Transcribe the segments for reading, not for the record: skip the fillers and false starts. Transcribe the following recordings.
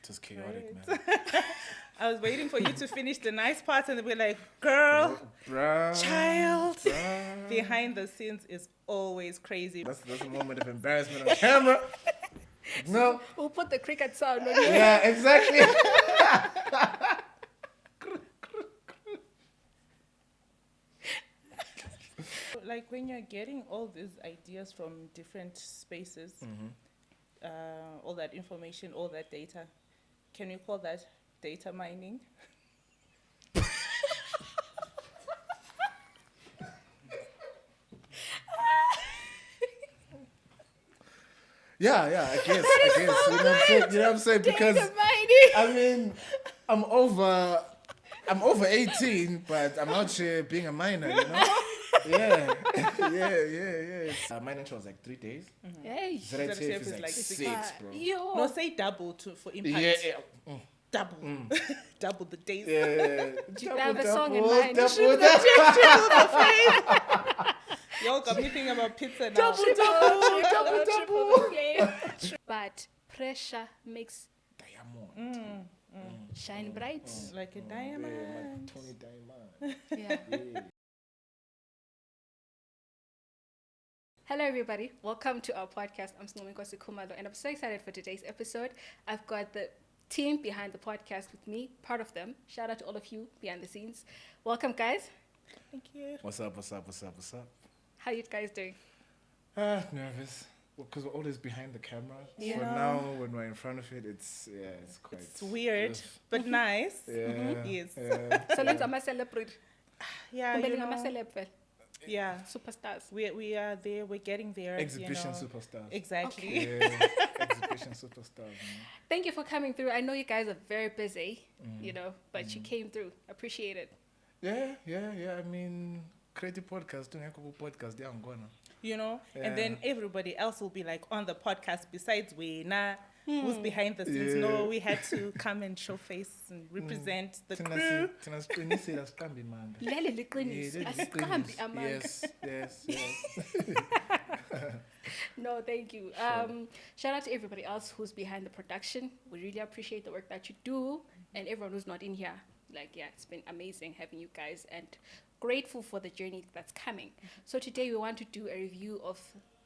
It was chaotic, Right. man. I was waiting for you to finish the nice part and we're like, girl, child. Behind the scenes is always crazy. That's a moment of embarrassment on camera. No. We'll put the cricket sound on you. Yeah, exactly. Like when you're getting all these ideas from different spaces, all that information, all that data, can we call that data mining? Yeah, I guess. You know what I'm saying? Because Data mining. I mean, I'm over 18, but I'm out here being a minor, you know? Yeah. Mine Entra was like 3 days. Hey. ZITF is like 6, bro. Yo. No, say double for impact. Yeah. Double. Double the days. Yeah. Do you have a song in mind? Double. Y'all got me thinking about pizza now. Double. But pressure makes Diamond. shine bright. Like a Yeah, diamond. Tony Diamond. Yeah. Yeah. Hello, everybody. Welcome to our podcast. I'm Mkwananzi and I'm so excited for today's episode. I've got the team behind the podcast with me, part of them. Shout out to all of you behind the scenes. Welcome, guys. Thank you. What's up? How you guys doing? Nervous. Because we're always behind the camera. Yeah. So now when we're in front of it, it's quite... It's weird, Ugh. but nice. Yeah. Yes. So let's celebrate. Yeah, you know, yeah. Superstars. We are there. We're getting there. Exhibition you know. superstars. Exactly. Yeah. Exhibition superstars. Man. Thank you for coming through. I know you guys are very busy, but you came through. Appreciate it. Yeah. I mean, creative podcast, doing a couple podcasts, I'm going to. You know, and then everybody else will be like on the podcast besides we who's behind the scenes. Yeah. No, we had to come and show face and represent the crew. Yes. No, thank you. Shout out to everybody else who's behind the production. We really appreciate the work that you do, and everyone who's not in here. It's been amazing having you guys, and grateful for the journey that's coming. So today we want to do a review of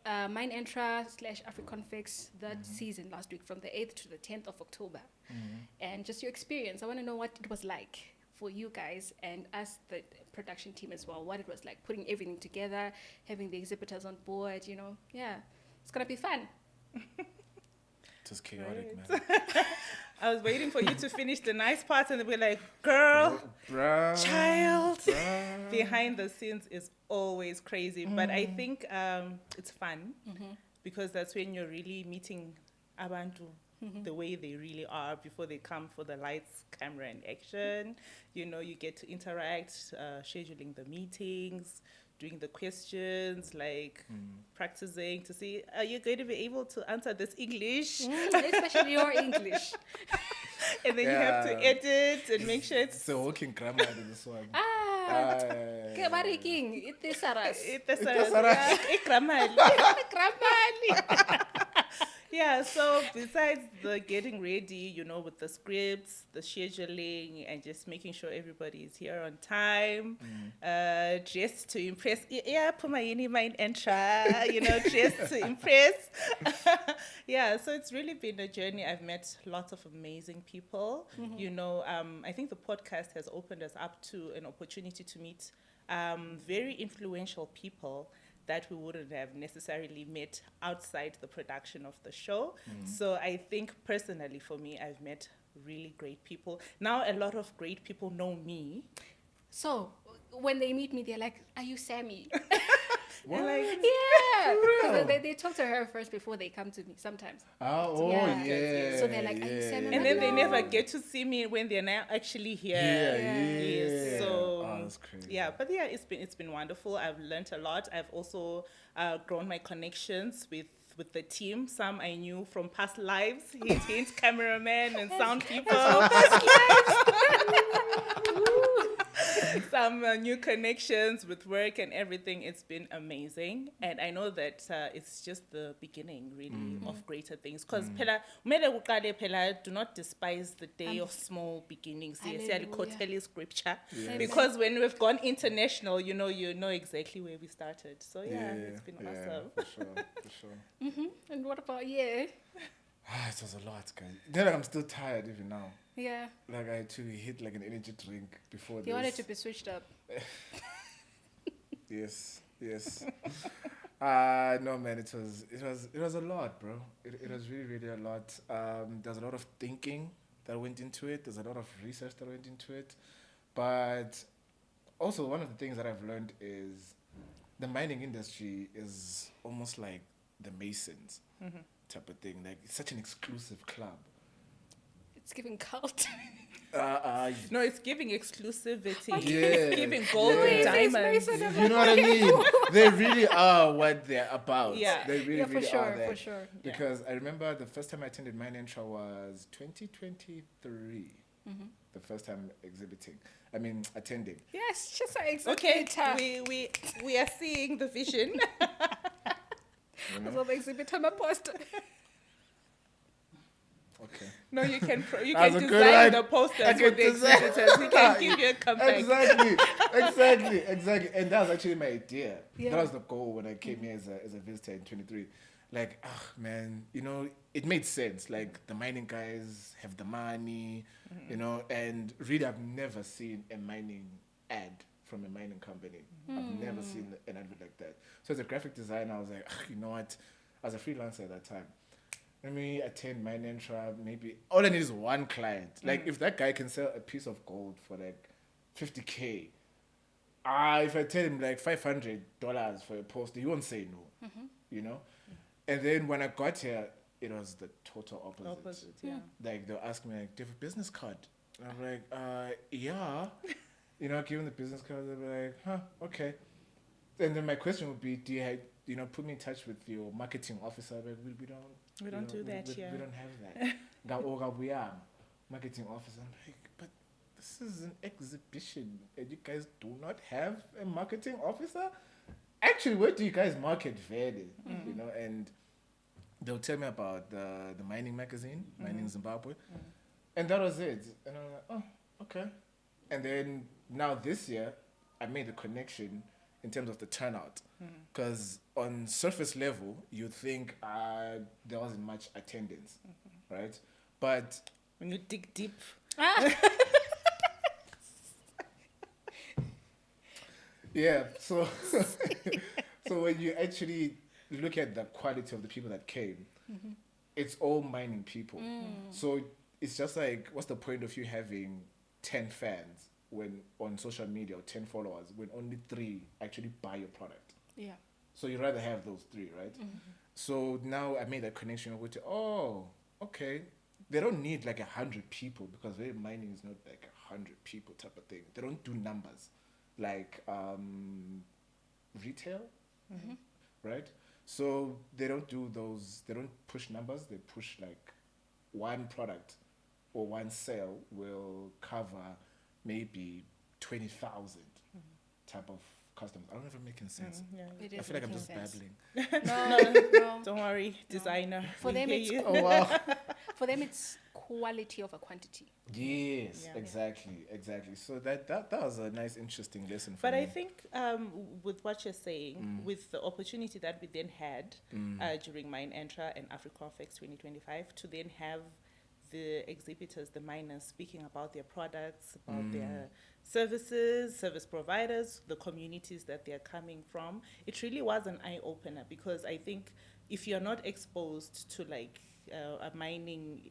Mine Entra / AfriConfix, that season last week from the 8th to the 10th of October. And just your experience. I want to know what it was like for you guys and us, the production team as well, what it was like putting everything together, having the exhibitors on board, it's going to be fun. It was chaotic, Right. man. I was waiting for you to finish the nice part and we're like, girl, child. Behind the scenes is always crazy. But I think it's fun because that's when you're really meeting abantu the way they really are before they come for the lights, camera, and action. You get to interact, scheduling the meetings, doing the questions, practicing to see, are you going to be able to answer this English? Especially your English. And then you have to edit and make sure it's... So working grammar to this one. King, Itesaras. Yeah, so besides the getting ready, with the scripts, the scheduling, and just making sure everybody is here on time, dressed to impress. Yeah, Pumayini Mine Entra, dressed to impress. Yeah, so it's really been a journey. I've met lots of amazing people. I think the podcast has opened us up to an opportunity to meet very influential people that we wouldn't have necessarily met outside the production of the show. So I think personally for me, I've met really great people. Now a lot of great people know me. So when they meet me, they're like, are you Sammy? What? Yeah. Because they talk to her first before they come to me sometimes. Yeah. So they're like, are you Sammy? And then they never get to see me when they're now actually here. Yeah. So that's crazy. yeah, but yeah, it's been wonderful. I've learned a lot. I've also grown my connections with the team. Some I knew from past lives. Hint, cameraman and sound people. some new connections with work and everything. It's been amazing, and I know that it's just the beginning, really, of greater things. Because do not despise the day of small beginnings. Hallelujah. Scripture, Yes. because when we've gone international, you know exactly where we started. So it's been awesome. For sure. And what about you? It was a lot, guys. You know, like, I'm still tired even now. Yeah. Like I had to hit like an energy drink before You this. wanted to be switched up. Yes. No, man, it was a lot, bro. It was really a lot. There's a lot of thinking that went into it. There's a lot of research that went into it. But also one of the things that I've learned is the mining industry is almost like the Masons type of thing. Like, it's such an exclusive club. It's giving cult. No, it's giving exclusivity. Yeah. It's giving gold and diamonds. You know what I mean? They really are what they're about. Yeah. They really for sure, are that. for sure. Because I remember the first time I attended Mine Entra was 2023. The first time attending. Yes, just so Okay, exhibitor. we are seeing the vision. That's what the exhibitor my poster. Okay. No, you can That's a good design one. the posters I for can the design- exhibitors. We can give you a comeback. Exactly. And that was actually my idea. Yeah. That was the goal when I came here as a visitor in 23. Like, man, you know, it made sense. Like, the mining guys have the money, you know, and really I've never seen a mining ad from a mining company. I've never seen an advert like that. So as a graphic designer, I was like, you know what? I was a freelancer at that time. Let me attend Mine Entra. Maybe all I need is one client. Like, if that guy can sell a piece of gold for like 50K, if I tell him like $500 for a poster, he won't say no. You know. And then when I got here, it was the total opposite. Yeah. Like, they'll ask me like, "Do you have a business card?" And I'm like, "Yeah." You know, give them the business card. They'll be like, "Huh, okay." And then my question would be, "Do you have, put me in touch with your marketing officer?" Like, we don't do that here. We don't have that. We are marketing officer. I'm like, but this is an exhibition, and you guys do not have a marketing officer. Actually, where do you guys market Verde? You know, and they'll tell me about the mining magazine, Mining Zimbabwe, and that was it. And I'm like, oh, okay. And then now this year, I made the connection in terms of the turnout, because on surface level, you think there wasn't much attendance, right? But When you dig deep. yeah, so so when you actually look at the quality of the people that came, it's all mining people. So it's just like, what's the point of you having 10 fans when on social media, or 10 followers, when only 3 actually buy your product? Yeah. So you'd rather have those 3, right? So now I made that connection with, okay, they don't need like 100 people, because very mining is not like 100 people type of thing. They don't do numbers like retail, right? So they don't do those. They don't push numbers. They push like one product or one sale will cover maybe 20,000 type of customers. I don't know if I'm making sense. It I is feel like I'm making just sense. babbling. No. Don't worry, designer. For we them, hear it's you. Oh wow. For them, it's quality over quantity. Yes, Yeah. exactly. So that was a nice, interesting lesson for But me. I think with what you're saying, with the opportunity that we then had during Mine Entra and AfriConfex 2025 to then have the exhibitors, the miners, speaking about their products, about their services, service providers, the communities that they're coming from, it really was an eye-opener, because I think if you're not exposed to like a mining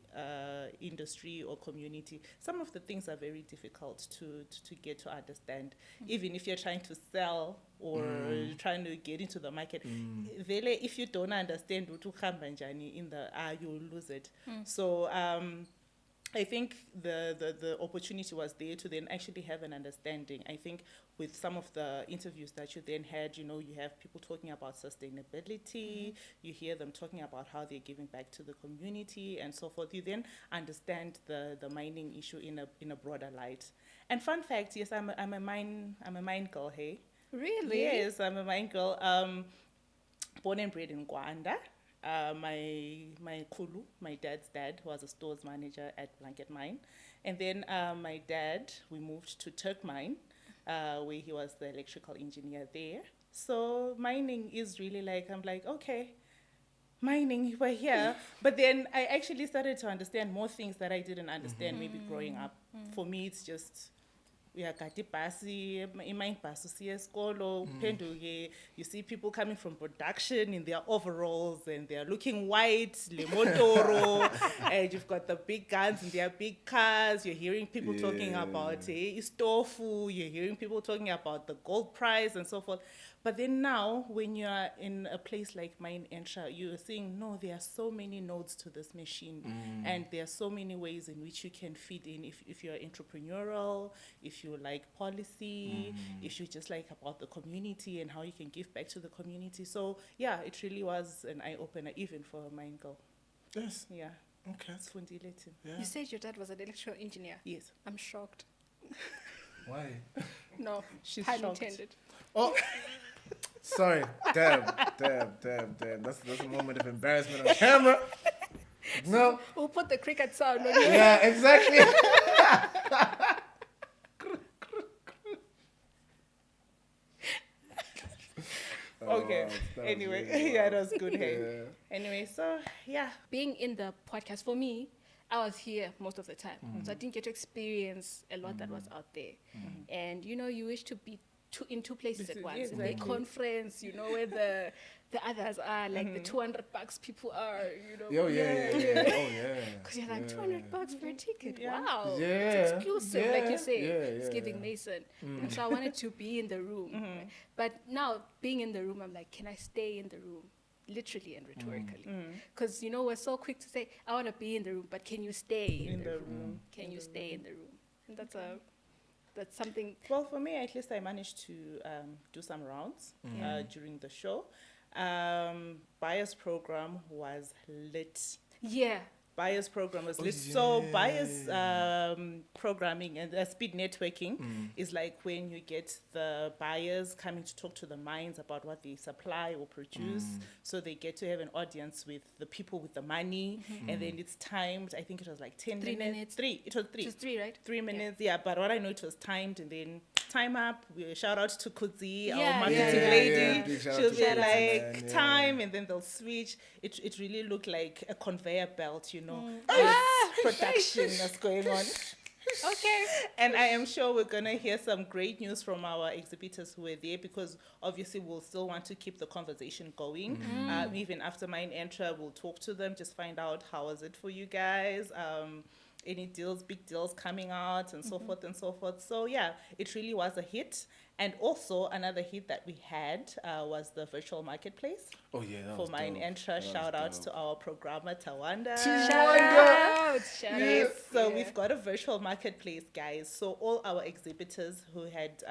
industry or community, some of the things are very difficult to get to understand. Even if you're trying to sell or trying to get into the market, vele, if you don't understand what in the you'll lose it. So I think the opportunity was there to then actually have an understanding. I think with some of the interviews that you then had, you have people talking about sustainability, you hear them talking about how they're giving back to the community and so forth. You then understand the mining issue in a broader light. And fun fact, yes, I'm a mine girl, hey. Really? Yes, I'm a mine girl. Born and bred in Gwanda. My Kulu, my dad's dad, was a stores manager at Blanket Mine. And then my dad, we moved to Turk Mine, where he was the electrical engineer there. So mining is really I'm like, okay, mining, we're here. But then I actually started to understand more things that I didn't understand maybe growing up. For me, it's just uyagada ibhasi imayibhasi usiya esikolo uphenduke, you see people coming from production in their overalls and they're looking white, le motoro, and you've got the big guns in their big cars. You're hearing people talking about istofu, you're hearing people talking about the gold price and so forth. But then now, when you're in a place like Mine Entra, you're seeing, no, there are so many nodes to this machine. And there are so many ways in which you can feed in if you're entrepreneurial, if you like policy, if you just like about the community and how you can give back to the community. So, yeah, it really was an eye-opener, even for a mine girl. Yes. Yeah. Okay. It's fundility. Yeah. You said your dad was an electrical engineer. Yes. I'm shocked. Why? No, She's pun shocked. intended. Oh, sorry. Damn. That's a moment of embarrassment on camera. No. We'll put the cricket sound on you. Yeah, exactly. Okay. That was Anyway, really yeah, wild. that was good. Hey. Yeah. Anyway, so yeah. Being in the podcast, for me, I was here most of the time. So I didn't get to experience a lot that was out there. And, you wish to be in two places at once. In the Exactly. conference, where the others are, like the $200 people are, Oh, yeah. Oh, yeah. Because you're like, $200 for a ticket. Yeah. Wow. Yeah. It's exclusive, like Yeah. you say. Yeah, It's yeah. giving Mason. And so I wanted to be in the room. But now, being in the room, I'm like, can I stay in the room? Literally and rhetorically. Because, we're so quick to say, I want to be in the room, but can you stay in the room? Can you stay in the room? And that's something. Well, for me, at least I managed to do some rounds during the show. Buyers program was lit. Yeah. Buyers program was lit. yeah. So buyers programming and speed networking is like when you get the buyers coming to talk to the mines about what they supply or produce. So they get to have an audience with the people with the money, and then it's timed. I think it was like 10 3 minutes. minutes. 3. It was 3. It was 3, right? 3 minutes, yeah. But what I know, it was timed, and then time up. We shout out to Kuzi, Yeah, our marketing yeah, lady. yeah. Big shout out She'll to be Kuzi, like man, yeah. time, and then they'll switch. It really looked like a conveyor belt, Ah, production that's going on. Okay. And I am sure we're going to hear some great news from our exhibitors who were there, because obviously we'll still want to keep the conversation going. Even after Mine Entra, we'll talk to them, just find out how was it for you guys. Any deals, big deals coming out, and so forth and so forth. So yeah, it really was a hit. And also another hit that we had was the virtual marketplace Oh, yeah. That for was Mine dope. Entra. That was Shout out dope. to our programmer Tawanda. Shout out. Yes, so Yeah. we've got a virtual marketplace, guys. So all our exhibitors who had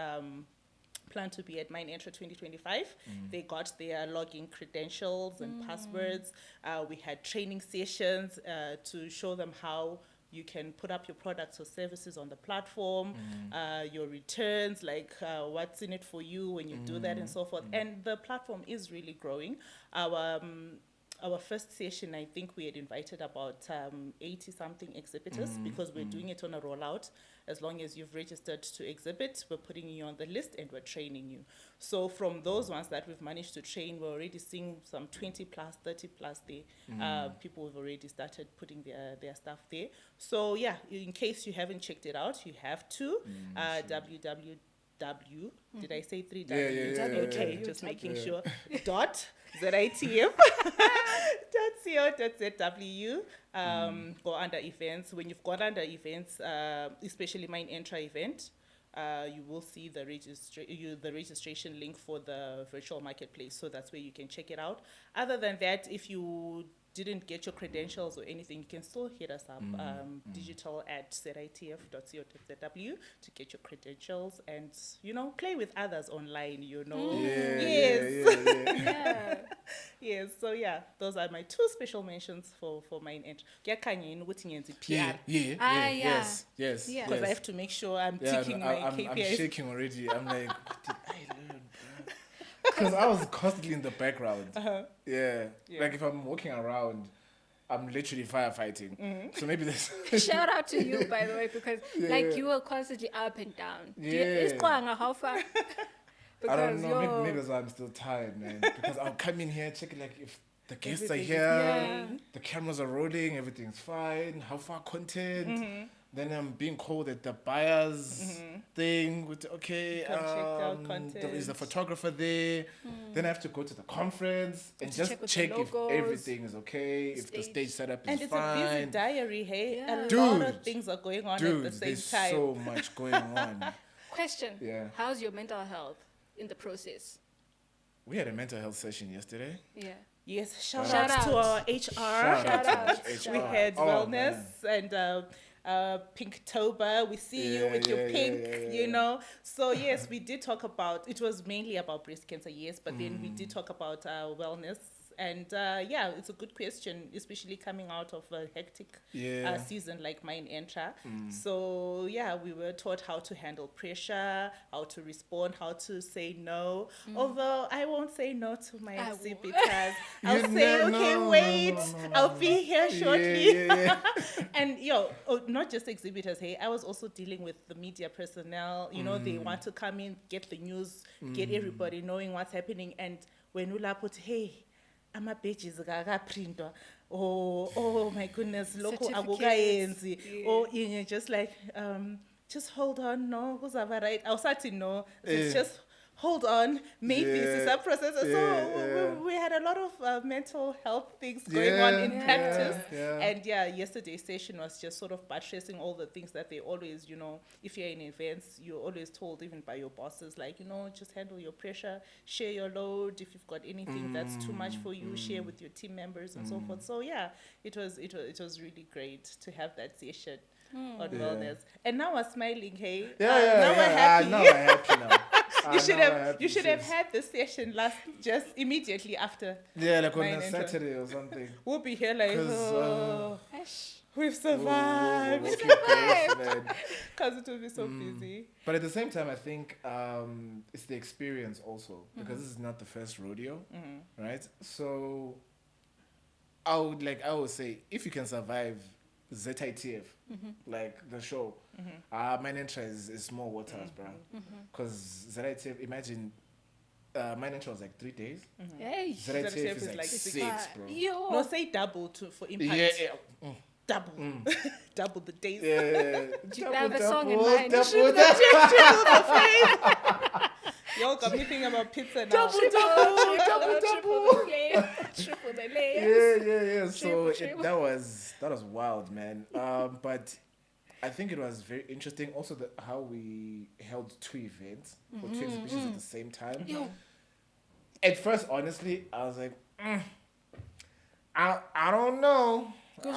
planned to be at Mine Entra 2025, they got their login credentials and passwords. We had training sessions to show them how you can put up your products or services on the platform, your returns, like what's in it for you when you do that and so forth. And the platform is really growing. Our first session, I think we had invited about 80-something exhibitors, because we're doing it on a rollout. As long as you've registered to exhibit, we're putting you on the list and we're training you. So from those ones that we've managed to train, we're already seeing some 20 plus, 30 plus there. People have already started putting their stuff there. So yeah, in case you haven't checked it out, you have to. www. Did I say 3 W? Yeah, Okay, yeah. just making Yeah. sure. Dot ZITF. .co.zw. Go under events. When you've got under events, especially Mine Entra event, you will see the registration link for the virtual marketplace. So that's where you can check it out. Other than that, if you didn't get your credentials or anything, you can still hit us up, digital at ZITF.co.zw to get your credentials and, play with others online, Yeah. Yes, so yeah, those are my 2 special mentions for Mine Entra. Yeah. Yes. Yeah. Because I have to make sure I'm ticking my KPIs. I'm shaking already. I'm like, what did I learn, bro? Because I was constantly in the background. Yeah. Like if I'm walking around, I'm literally firefighting. So maybe there's... Shout out to you, by the way, because you were constantly up and down. Yeah. How far? I don't know. Maybe that's why I'm still tired, man. Because I'll come in here, check like if the guests are here, the cameras are rolling, everything's fine, how far content. Then I'm being called at the buyers thing. With, okay, Come check out content. is the photographer there? Then I have to go to the conference and just check if everything is okay, if the stage setup is and it's fine. a busy diary, hey? Yeah. A lot of things are going on at the same there's time. so much going on. Question. Yeah. How's your mental health in the process? We had a mental health session yesterday. Yeah. Yes, shout Shout out to out. our HR. Shout out. We had wellness and Pinktober. We see you with your pink, So yes, we did talk about, it was mainly about breast cancer, yes, but then we did talk about wellness. And it's a good question, especially coming out of a hectic season like Mine Entra. So we were taught how to handle pressure, how to respond, how to say no. Although I won't say no to my exhibitors. I'll say, wait, I'll be here shortly. And not just exhibitors, hey, I was also dealing with the media personnel. They want to come in, get the news, get everybody knowing what's happening. And when you put, hey, ama-pages akaprintwa oh my goodness lokho akukayenzi or just like just hold on, no kuzava right awusathi no, it's just hold on, maybe it's a process. So we had a lot of mental health things going on in practice. And yesterday's session was just sort of buttressing all the things that they always, if you're in events, you're always told even by your bosses, like, just handle your pressure, share your load. If you've got anything that's too much for you, share with your team members and so forth. So it was really great to have that session on wellness. And now we're smiling, hey? Now we're happy. Now we're happy now. You should have had the session just immediately after. Yeah, like on a Saturday or something. We'll be here like, we've survived. We'll keep going, man. Because it will be so busy. But at the same time, I think it's the experience also, because this is not the first rodeo, right? So I would say, if you can survive ZITF, like the show, Mine Entra is small waters, bro. Because ZITF, imagine, Mine Entra was like 3 days. Hey. ZITF is like 6, bro. Yo. No, say double for impact. Double. Double the days. You have a song in mind. Triple the fame. Y'all got me thinking about pizza now. Triple the layers. So that was wild, man. But I think it was very interesting. Also, how we held 2 events or 2 exhibitions at the same time. At first, honestly, I was like, I don't know. But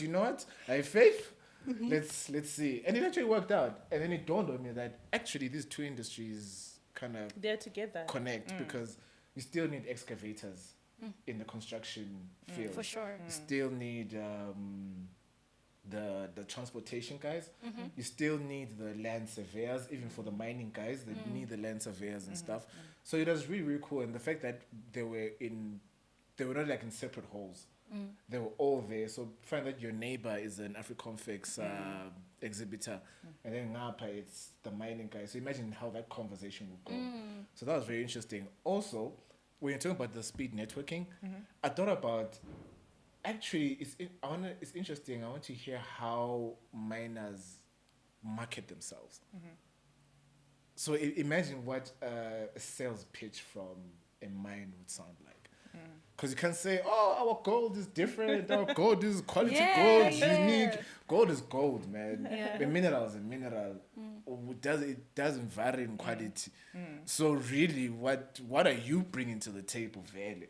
you know what? I have faith. Let's see. And it actually worked out. And then it dawned on me that actually these 2 industries kind of they're together. Connect because you still need excavators in the construction field. For sure. You still need the transportation guys. You still need the land surveyors, even for the mining guys. They need the land surveyors and stuff. So it was really, really cool. And the fact that they were not like in separate halls. They were all there. So find that your neighbor is an Africonfix exhibitor, and then Ngapa it's the mining guy. So imagine how that conversation would go. So that was very interesting. Also, when you're talking about the speed networking, I thought about actually it's interesting. I want to hear how miners market themselves. So imagine what a sales pitch from a mine would sound like. Because you can say, oh, our gold is different. Our gold is quality Yeah, gold, yeah. unique. Gold is gold, man. Yeah. A mineral is a mineral. It doesn't vary in quality. So really, what are you bringing to the table, Vele?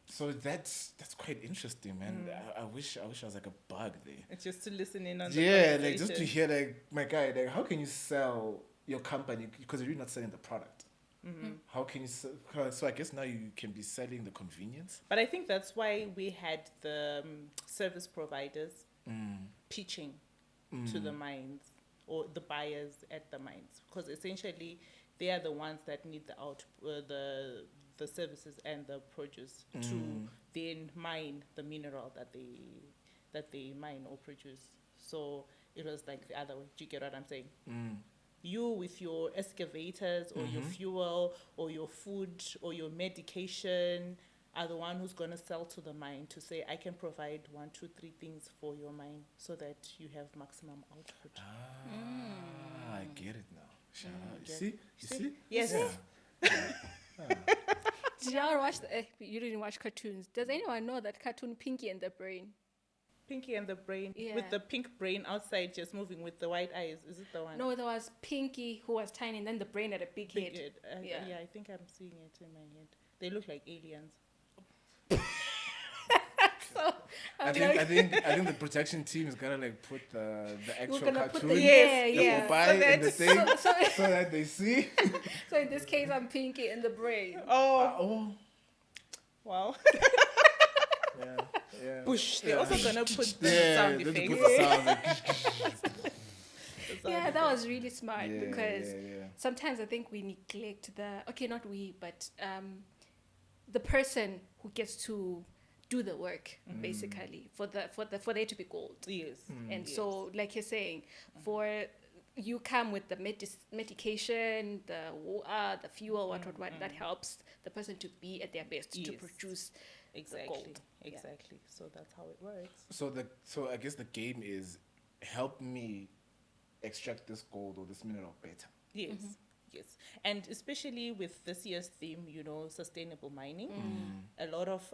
So that's quite interesting, man. I wish I was like a bug there. It's just to listen in on the Yeah, like just to conversation. hear like my guy, like how can you sell your company because you're really not selling the product? How can you sell? So I guess now you can be selling the convenience. But I think that's why we had the service providers pitching to the mines or the buyers at the mines, because essentially they are the ones that need the services and the produce to then mine the mineral that they mine or produce. So it was like the other way. Do you get what I'm saying? You with your excavators or your fuel or your food or your medication are the one who's going to sell to the mine to say, I can provide 1, 2, 3 things for your mine so that you have maximum output. I get it now. Shout out. You yeah. see? You see? Yes. Yeah. Did y'all watch you didn't watch cartoons. Does anyone know that cartoon Pinky and the Brain? Pinky and the Brain, Yeah. with the pink brain outside just moving with the white eyes. Is it the one? No, there was Pinky who was tiny and then the brain had a big Big head. head. Yeah. Yeah, I think I'm seeing it in my head. They look like aliens. So I think the protection team is gonna like put the actual gonna put cartoon the- Yes, yeah, yeah. the buy So in the that- thing so, so that they see. so in this case, I'm Pinky and the Brain. Oh, Oh, wow. yeah. Push. They're also going to put the Yeah, sound they effects. put the sound like, Yeah, that was really smart Yeah, because yeah. sometimes I think we neglect not we, but the person who gets to do the work basically for there to be gold. Yes. And Yes. so, like you're saying, for you come with the medication, the fuel, what that helps the person to be at their best to Yes. produce Exactly. gold. Exactly. So that's how it works. So I guess the game is help me extract this gold or this mineral better. Yes. Yes. And especially with this year's theme, sustainable mining, a lot of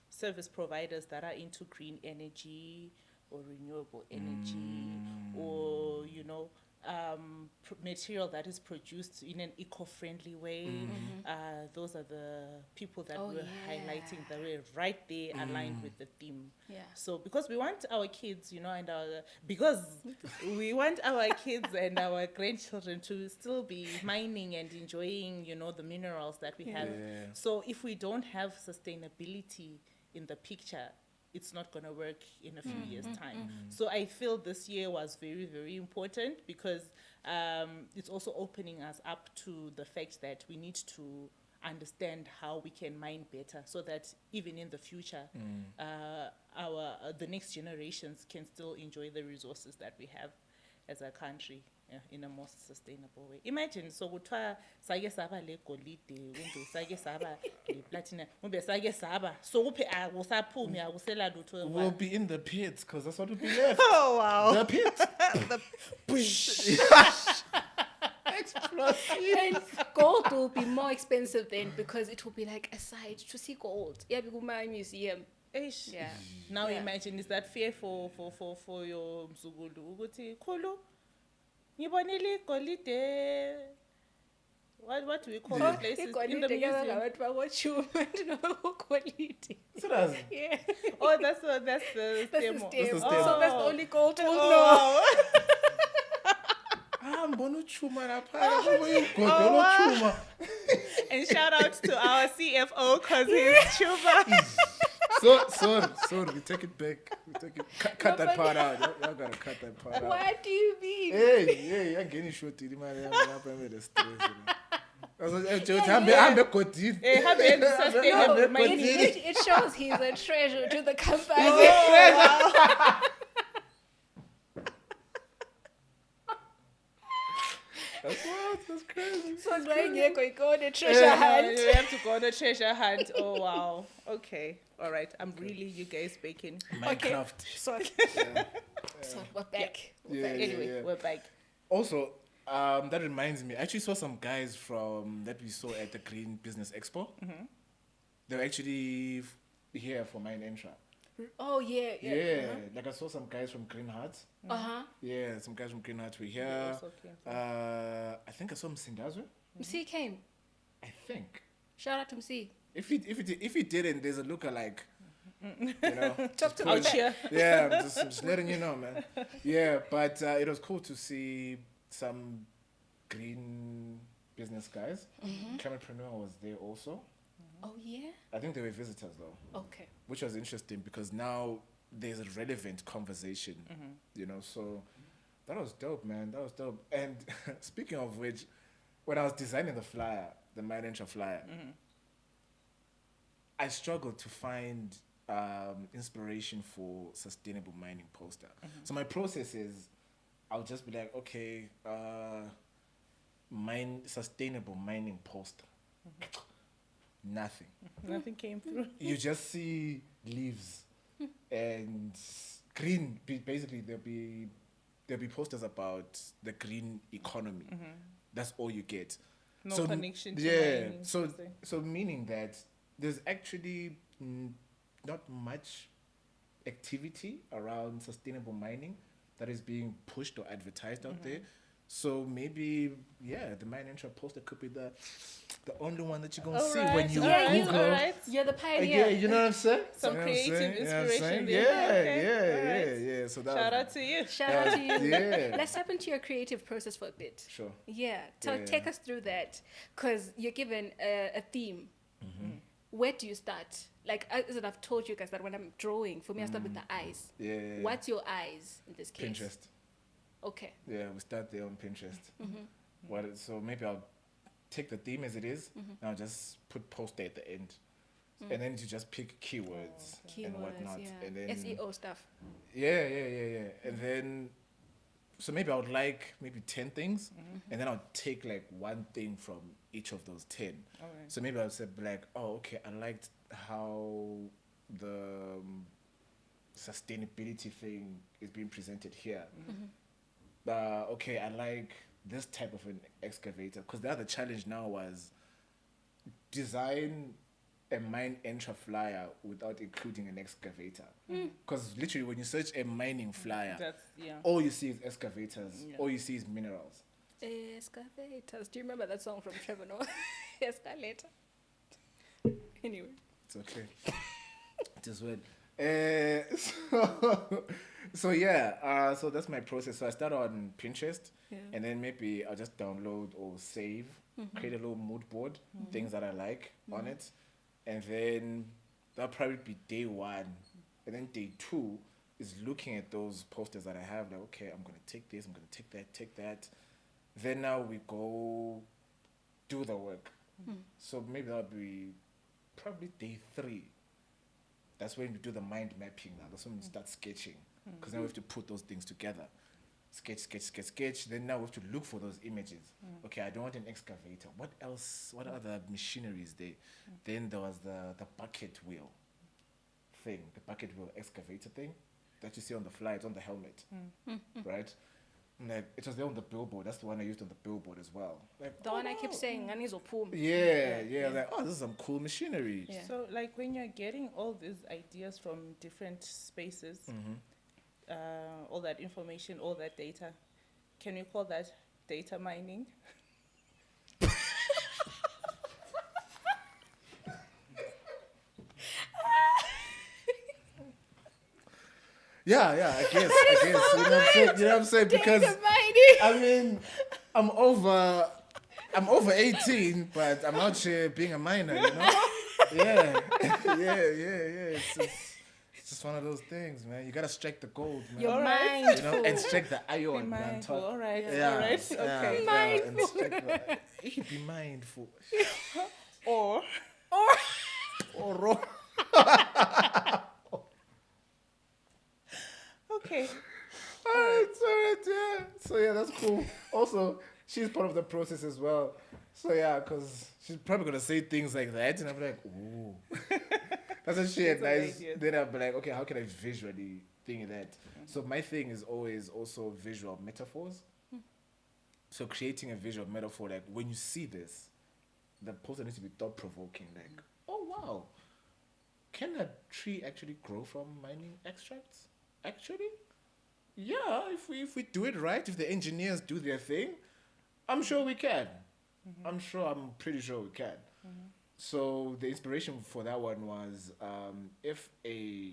service providers that are into green energy or renewable energy or, material that is produced in an eco-friendly way. Those are the people that we're highlighting that we're right there aligned with the theme. Yeah. So because we want our kids, because we want our kids and our grandchildren to still be mining and enjoying, the minerals that we have. Yeah. So if we don't have sustainability in the picture, it's not going to work in a few years' time. So I feel this year was very, very important because it's also opening us up to the fact that we need to understand how we can mine better so that even in the future, the next generations can still enjoy the resources that we have as a country in a more sustainable way. Imagine, so kuthiwa sake saba le golide, kumbe sake saba le platinum, kumbe sake saba, so kuphe akusaphumi akusela lutho. We'll be in the pits because that's what will be left. Oh wow. The pits. And gold will be more expensive then because it will be like a site to see gold. Yeah, because my museum. Eish. Yeah. Now Yeah. imagine, is that fair for your mzukulu ukuthi khulu ngibonile golide, what do we call the places in the museum? So that's Yeah. Oh, that's the That's the stemo. stem. the Oh, stem. so that's the only gold we'll know. Oh. mbona uchuma lapha ugodolo chuma. And shout out to our CFO because he's Chuba. So sorry, we take it back. Cut that part out. Y'all gotta cut that part out. What do you mean? Hey, I'm getting short. The stress. I'm godini. Hey, have you sustainable No, mining? it shows he's a treasure to the company. That's wild. That's crazy. So it's like you go on a treasure hunt. You have to go on a treasure hunt. Oh wow. Okay. All right. I'm really you guys baking. Minecraft. So we're back. Yeah, Anyway, yeah. we're back. Also, that reminds me. I actually saw some guys from that we saw at the Green Business Expo. they're actually here for Mine Entra. Oh, yeah. Yeah, like I saw some guys from Green Hearts. Uh-huh. Yeah, some guys from Green Hearts were They here. also came through. I think I saw Msindazwe. MC came. I think. Shout out to MC. If he didn't, there's a lookalike. You know, Talk to Out me. here. yeah, I'm just letting you know, man. Yeah, but it was cool to see some green business guys. Camerapreneur was there also. Oh, yeah? I think they were visitors though, Okay. which was interesting because now there's a relevant conversation, you know. So that was dope, man. That was dope. And speaking of which, when I was designing the flyer, the Mine Entra flyer, I struggled to find inspiration for sustainable mining poster. So my process is, I'll just be like, okay, sustainable mining poster. Nothing. Nothing came through. You just see leaves and green. Basically, there'll be posters about the green economy. That's all you get. No connection to yeah. mining, So per se. so meaning that there's actually not much activity around sustainable mining that is being pushed or advertised out there. So maybe, yeah, the Mine Entra poster could be the only one that you're going to see when you Google. Alright. You're the Yeah, pioneer. you know what I'm saying? Some You know what I'm creative saying? You know what I'm inspiration saying? there. Yeah, Okay, yeah. So that Shout was, out to you. Shout out to you. Yeah. Let's tap into your creative process for a bit. Sure. Yeah. So Yeah. take us through that, because you're given a theme. Where do you start? Like, as I've told you guys that when I'm drawing, for me, I start with the eyes. Yeah. What's your eyes in this case? Pinterest. Okay. Yeah, we start there on Pinterest. So maybe I'll take the theme as it is, and I'll just put poster at the end. And then you just pick keywords, and whatnot. Yeah. And then SEO stuff. Yeah. And then, so maybe I would like maybe 10 things, and then I'll take like one thing from each of those 10. Alright. So maybe I'll say like, oh, okay, I liked how the sustainability thing is being presented here. Okay, I like this type of an excavator, because the other challenge now was design a Mine Entra flyer without including an excavator. Because literally when you search a mining flyer, That's, yeah. all you see is excavators, Yeah. all you see is minerals. Excavators. Do you remember that song from Trevor Noah? Escalator. Anyway. It's okay. Just wait. So yeah, so that's my process. So I start on Pinterest, and then maybe I'll just download or save, create a little mood board, things that I like on it, and then that'll probably be day one, and then day two is looking at those posters that I have. Like, okay, I'm gonna take this, I'm gonna take that. Then now we go do the work. So maybe that'll be probably day three. That's when we do the mind mapping now. That's when we start sketching. Because now we have to put those things together. Sketch. Then now we have to look for those images. Okay, I don't want an excavator. What else? What other machinery is there? Then there was the bucket wheel thing, the bucket wheel excavator thing that you see on the fly. It's on the helmet, right? And like, it was there on the billboard. That's the one I used on the billboard as well. Like, The one I keep saying, Anizopum. yeah. Like, oh, this is some cool machinery. Yeah. So, like, when you're getting all these ideas from different spaces, all that information, all that data, can we call that data mining? Yeah, I guess. You know what I'm saying? Because I mean, I'm over 18, but I'm out here being a minor, you know? Yeah. It's just one of those things, man. You gotta strike the gold, man. You're Alright. You know, mindful. and strike the Be iron, man. mindful. All right. Yeah, All right. Okay. and strike the, you can be mindful. Or Or okay. Alright, yeah. So yeah, that's cool. Also, she's part of the process as well. So yeah, because she's probably gonna say things like that, and I'm like, ooh. That's a shit. That's Nice. ideas. Then I'll be like, okay, how can I visually think of that? So my thing is always also visual metaphors. So creating a visual metaphor, like when you see this, the poster needs to be thought provoking. Like, oh wow, can a tree actually grow from mining extracts? Actually, yeah. If we do it right, if the engineers do their thing, I'm sure we can. I'm pretty sure we can. So the inspiration for that one was if a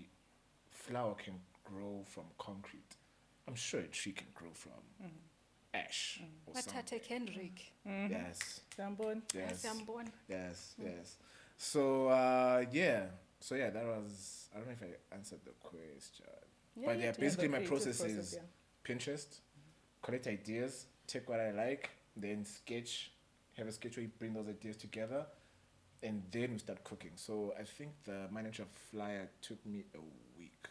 flower can grow from concrete, I'm sure a tree can grow from ash or something. Watate Kendrick. Yes. Sambon. Yes. Yes. Yes. So yeah. So yeah, that was. I don't know if I answered the question, but yeah, basically my process is Pinterest, collect ideas, take what I like, then sketch, have a sketch where you bring those ideas together, and then we start cooking. So I think the Mine Entra flyer took me a week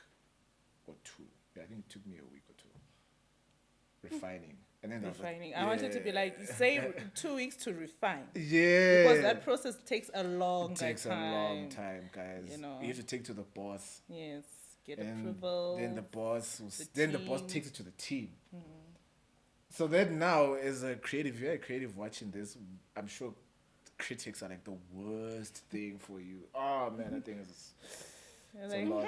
or two. Yeah, I think it took me a week or two. Refining. And then Refining. I wanted to be like, say 2 weeks to refine. Yeah. Because that process takes a long time. It takes a long time, guys. You know. You have to take to the boss. Yes. Get And approval. Then the boss team. takes it to the team. So then now, as a creative, if you're a creative watching this, I'm sure critics are like the worst thing for you. Oh man, that thing is it's like, a lot.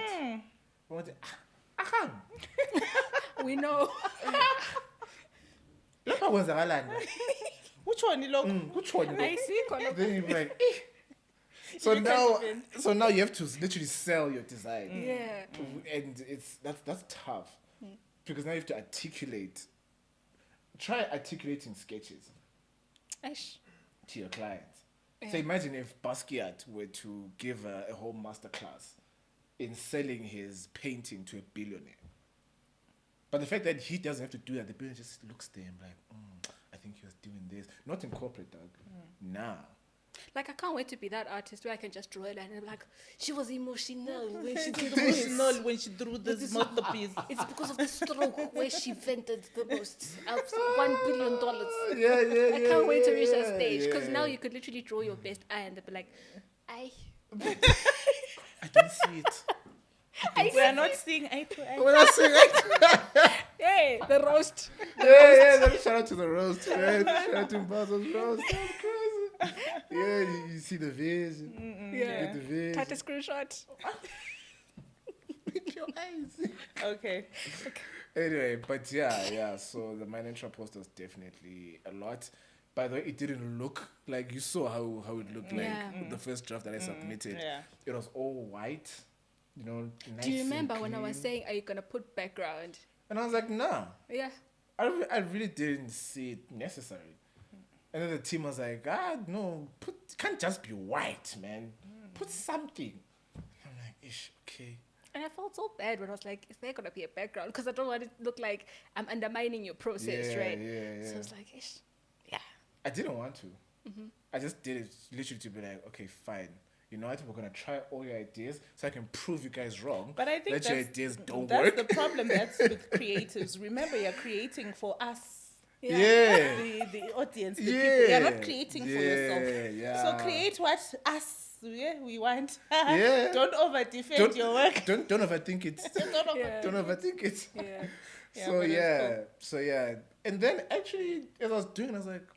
What the- We know. Lapha kwenzakalani? Which one? Look. Which one? I see. Then you're like, so You can't now, even- you have to literally sell your design. Yeah. And that's tough because now you have to articulate. Try articulating sketches Ash. to your clients. Yeah. So imagine if Basquiat were to give a whole masterclass in selling his painting to a billionaire. But the fact that he doesn't have to do that, the billionaire just looks at him like, I think he was doing this. Not in corporate, dog. Nah. Like, I can't wait to be that artist where I can just draw it and I'm like, she was emotional when she did Emotional when she drew this This- masterpiece. It's because of the stroke where she vented the most. $1 billion. Yeah. I can't wait to reach that stage because now you could literally draw your best eye and they'll be like, I don't see it. We are not seeing eye to eye. When I see it. Hey, the roast. Yeah. Shout out to the roast, man. Shout out to Basil's roast. That's crazy. Yeah, you see the vision. Yeah. Get the vision. Take a screenshot. With your eyes. Okay. Anyway, but yeah. So the Mine Entra post was definitely a lot. By the way, it didn't look like you saw how it looked like the first draft that I submitted. Yeah. It was all white, you know. Nice Do you remember and when I was clean. saying, are you going to put background? And I was like, nah. Yeah. I really didn't see it necessary. And then the team was like, no, it can't just be white, man. Put something. I'm like, ish, okay. And I felt so bad when I was like, is there going to be a background? Because I don't want it to look like I'm undermining your process, right? Yeah. So I was like, ish. Yeah. I didn't want to. I just did it literally to be like, okay, fine. You know, I think we're going to try all your ideas so I can prove you guys wrong. But I think that your ideas don't that's work. the problem that's with creatives. Remember, you're creating for us. Yeah. The audience, the Yeah. people. You're not creating for yourself. Yeah. So create what us we want. Yeah. Don't over defend your work. Don't overthink it. Don't over- Yeah. Don't overthink it. Yeah. Yeah, So but it's yeah. cool. So yeah. And then actually, as I was doing, I was like,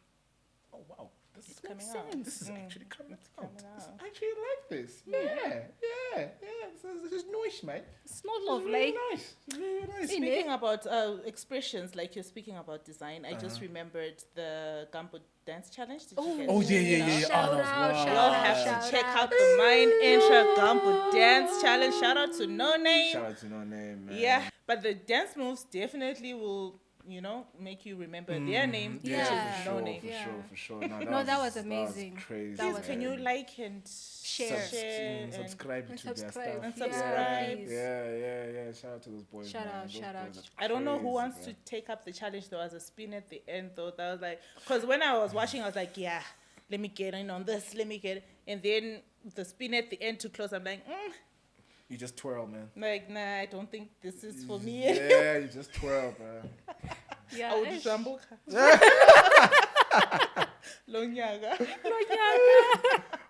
oh wow, this is coming makes out. sense. This is actually coming out. coming This- out. I actually like this. Yeah. This is nice, man. It's not This is lovely. really nice. It's really nice. Speaking about expressions, like you're speaking about design, I just remembered the Gumbo Dance Challenge. Did you guys Oh check it yeah. out? Shout Oh, that was out, wild. You all have Shout to check out. out the Mine Entra Gumbo Dance Challenge. Shout out to No Name. Shout out to No Name, man. Yeah, but the dance moves definitely will, make you remember their name. Yeah. which is for No sure, Name. for Yeah. sure, for sure. No, No, that was amazing. crazy. That Please, was can you like and Share. and subscribe And to their subscribe. stuff. And Yeah, subscribe. please. Yeah. Shout out to those boys. Shout man. out, Those shout boys out. are I don't know who crazy, wants man. to take up the challenge. There was a spin at the end, though. That was like, because when I was watching, I was like, yeah, let me get in on this, let me get. And then the spin at the end to close, I'm like, You just twirl, man. nah, I don't think this is for me. Yeah, you just twirl, man. Yeah. I would ish. jambuka. Lonyaga.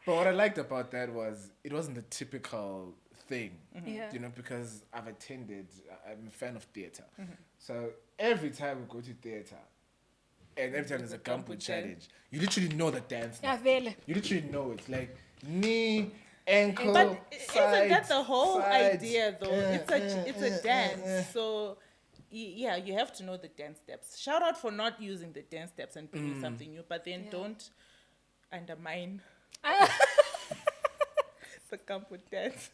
But what I liked about that was it wasn't the typical thing, Yeah. you know, because I'm a fan of theater. So every time we go to theater, and every time there's a Gumbo Gumbo challenge, you literally know the dance. Yeah, now. vele. You literally know it. Like, me, ankle, But side, isn't that the whole side. idea, though? It's a dance. So, yeah, you have to know the dance steps. Shout out for not using the dance steps and bringing something new, but then don't undermine the campo dance.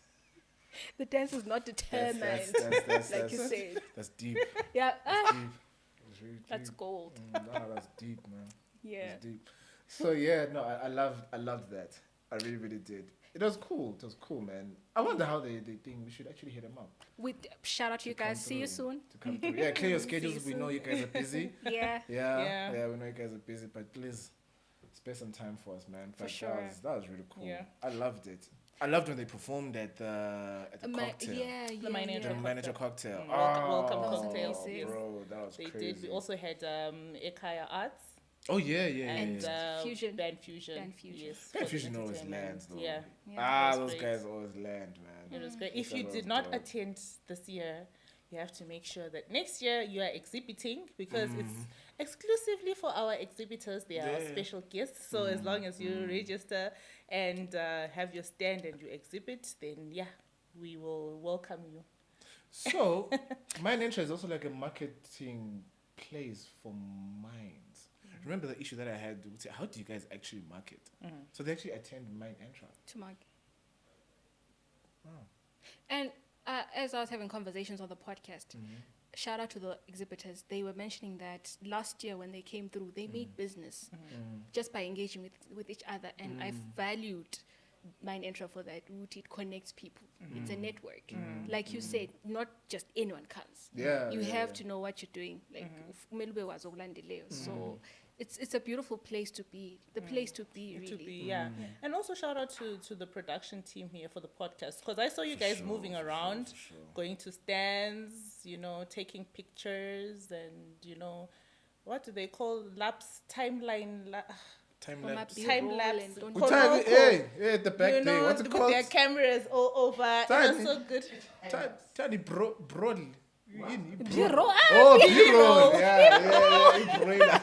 The dance is not determined, like you said. That's deep. Yeah, That's deep. That's really that's deep. gold. No, that's deep, man. Yeah. That's deep. So yeah, no, I loved that. I really, really did. It was cool. It was cool, man. I wonder how they think we should actually hit them up. Shout out to you come guys. See you through, soon. To come through. Yeah, clear your See schedules. you We know soon. you guys are busy. Yeah. Yeah, we know you guys are busy, but please spare some time for us, man. But sure. that was really cool. Yeah. I loved it. I loved when they performed at the cocktail. The Mine Entra The manager cocktail. Welcome That was cocktail. amazing. Yes. Bro, that was They crazy. did. We also had Ekaya Arts Oh yeah. and Fusion. Band Fusion. Band Fusion. Yes. Band for the Fusion always entertainment. lands, though. Yeah. Yeah. It was Those great. guys always land, man. It was great. This If you was did not dope. attend this year, you have to make sure that next year you are exhibiting because it's exclusively for our exhibitors. They are our Yeah. special guests. So as long as you register and have your stand and you exhibit, then we will welcome you. So, Mine Entra is also like a marketing place for mines. Remember the issue that I had with how do you guys actually market? So they actually attend Mine Entra. To Mark. Oh. And as I was having conversations on the podcast, shout out to the exhibitors. They were mentioning that last year when they came through, they made business just by engaging with each other. And I valued Mine Entra for that. It connects people. It's a network. Like you said, not just anyone comes. Yeah. You yeah, have yeah. to know what you're doing. Like, Melube was Okulandileyo. So it's a beautiful place to be. The place to be, really. To be, and also shout out to the production team here for the podcast because I saw you guys moving around, going to stands, taking pictures, and what do they call timeline? Time From lapse. a Time B-roll lapse. and don't- Good time, hey, at the back there. What's it with called? their cameras all over. It Tiny. was so good. Tiny broadly. B-roll. Oh, B-roll. Yeah.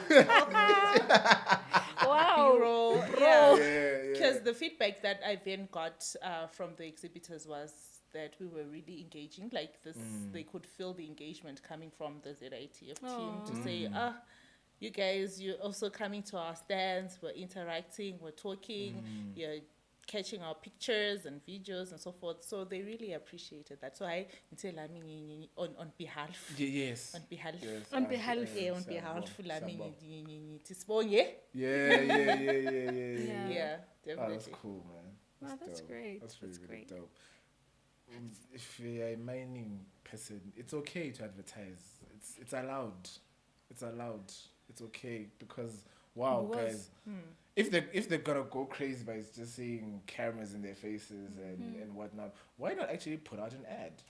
Wow. B-roll, Yeah. Because the feedback that I then got from the exhibitors was that we were really engaging. Like this, they could feel the engagement coming from the ZITF team to say, you guys, you're also coming to our stands, we're interacting, we're talking, you're catching our pictures and videos and so forth. So they really appreciated that. So I tell Lami on behalf. Yes. On behalf. Yes, On behalf. Yeah, on behalf of Sabo. Lami Tisponye. Yeah. Yeah. Yeah, Oh, that's definitely. cool, man. Wow, that's dope. great. That's really, That's really great. dope. If you're a mining person, it's okay to advertise. It's allowed. It's allowed. It's okay because wow, guys, if they're gonna go crazy by just seeing cameras in their faces and whatnot, why not actually put out an ad?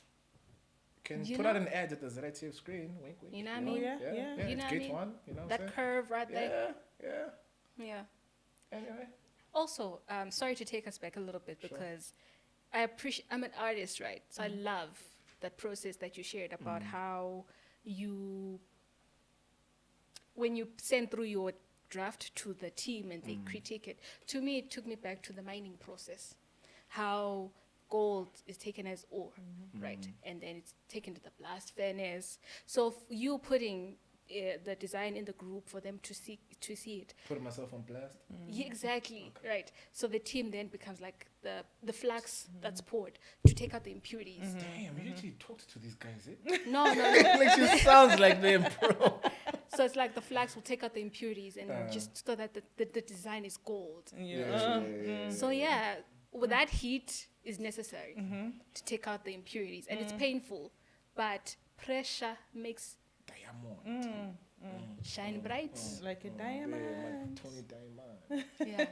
Can You put know- out an ad at the ZITF screen. Wink, wink. You know what I know? mean? Yeah. You Yeah. know It's what I gate mean? one. You know what I'm That saying? curve right there. Yeah. Yeah. Anyway. Also, sorry to take us back a little bit because I'm an artist, right? So I love that process that you shared about how when you send through your draft to the team and they critique it. To me, it took me back to the mining process, how gold is taken as ore, right? And then it's taken to the blast furnace. So you putting the design in the group for them to see it. Put myself on blast. Yeah, exactly, right. So the team then becomes like the flux that's poured to take out the impurities. Damn, you actually talked to these guys, eh? No. Like she sounds like them, bro. So it's like the flux will take out the impurities and just so that the design is gold. So well, that heat is necessary to take out the impurities, and it's painful, but pressure makes Diamond. shine bright. Like a Yeah, diamond. Tony Diamond. Yeah.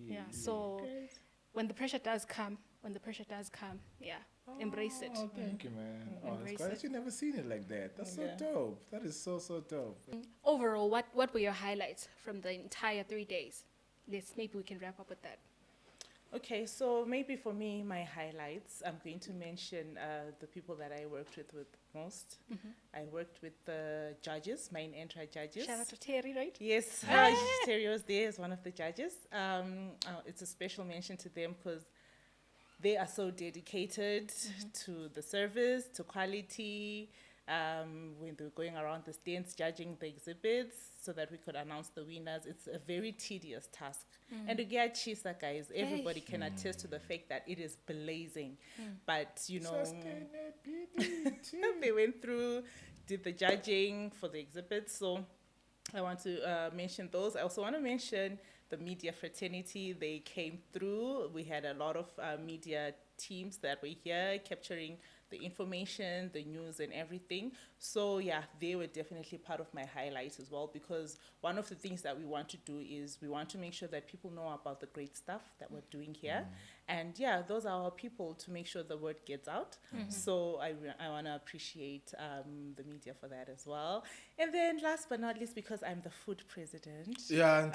Yeah. So when the pressure does come, embrace it. Oh, thank you, man. Oh, that's Embrace great. it. Actually, never seen it like that. That's so dope. That is so dope. Overall, what were your highlights from the entire 3 days? Maybe we can wrap up with that. Okay, so maybe for me, my highlights, I'm going to mention the people that I worked with most. I worked with the judges, Mine Entra judges. Shout out to Terry, right? Yes, Terry was there as one of the judges. It's a special mention to them because they are so dedicated to the service, to quality. When they were going around the stands judging the exhibits so that we could announce the winners, it's a very tedious task. And to get chisa, guys, everybody can attest to the fact that it is blazing. But, you know, they went through, did the judging for the exhibits. So I want to mention those. I also want to mention the media fraternity. They came through. We had a lot of media teams that were here capturing the information, the news, and everything. So yeah, they were definitely part of my highlights as well, because one of the things that we want to do is we want to make sure that people know about the great stuff that we're doing here. And yeah, those are our people to make sure the word gets out. So I want to appreciate the media for that as well. And then last but not least, because I'm the food president, Yeah,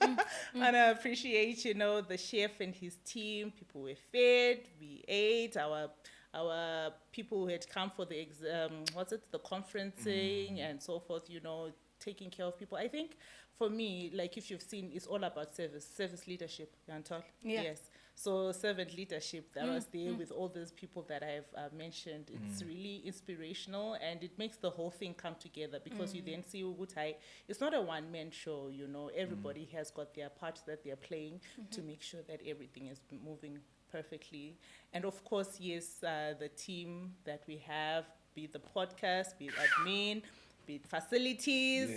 I want to appreciate, you know, the chef and his team. People were fed, we ate, our people who had come for the the conferencing and so forth, you know, taking care of people. I think for me, like if you've seen, it's all about service leadership, Yantal. Yeah. Yes. So servant leadership that was there with all those people that I've mentioned. It's really inspirational, and it makes the whole thing come together, because you then see Ugutai, it's not a one-man show, you know, everybody has got their part that they're playing to make sure that everything is moving perfectly. And of course, yes, the team that we have, be it the podcast, be it admin, be it facilities,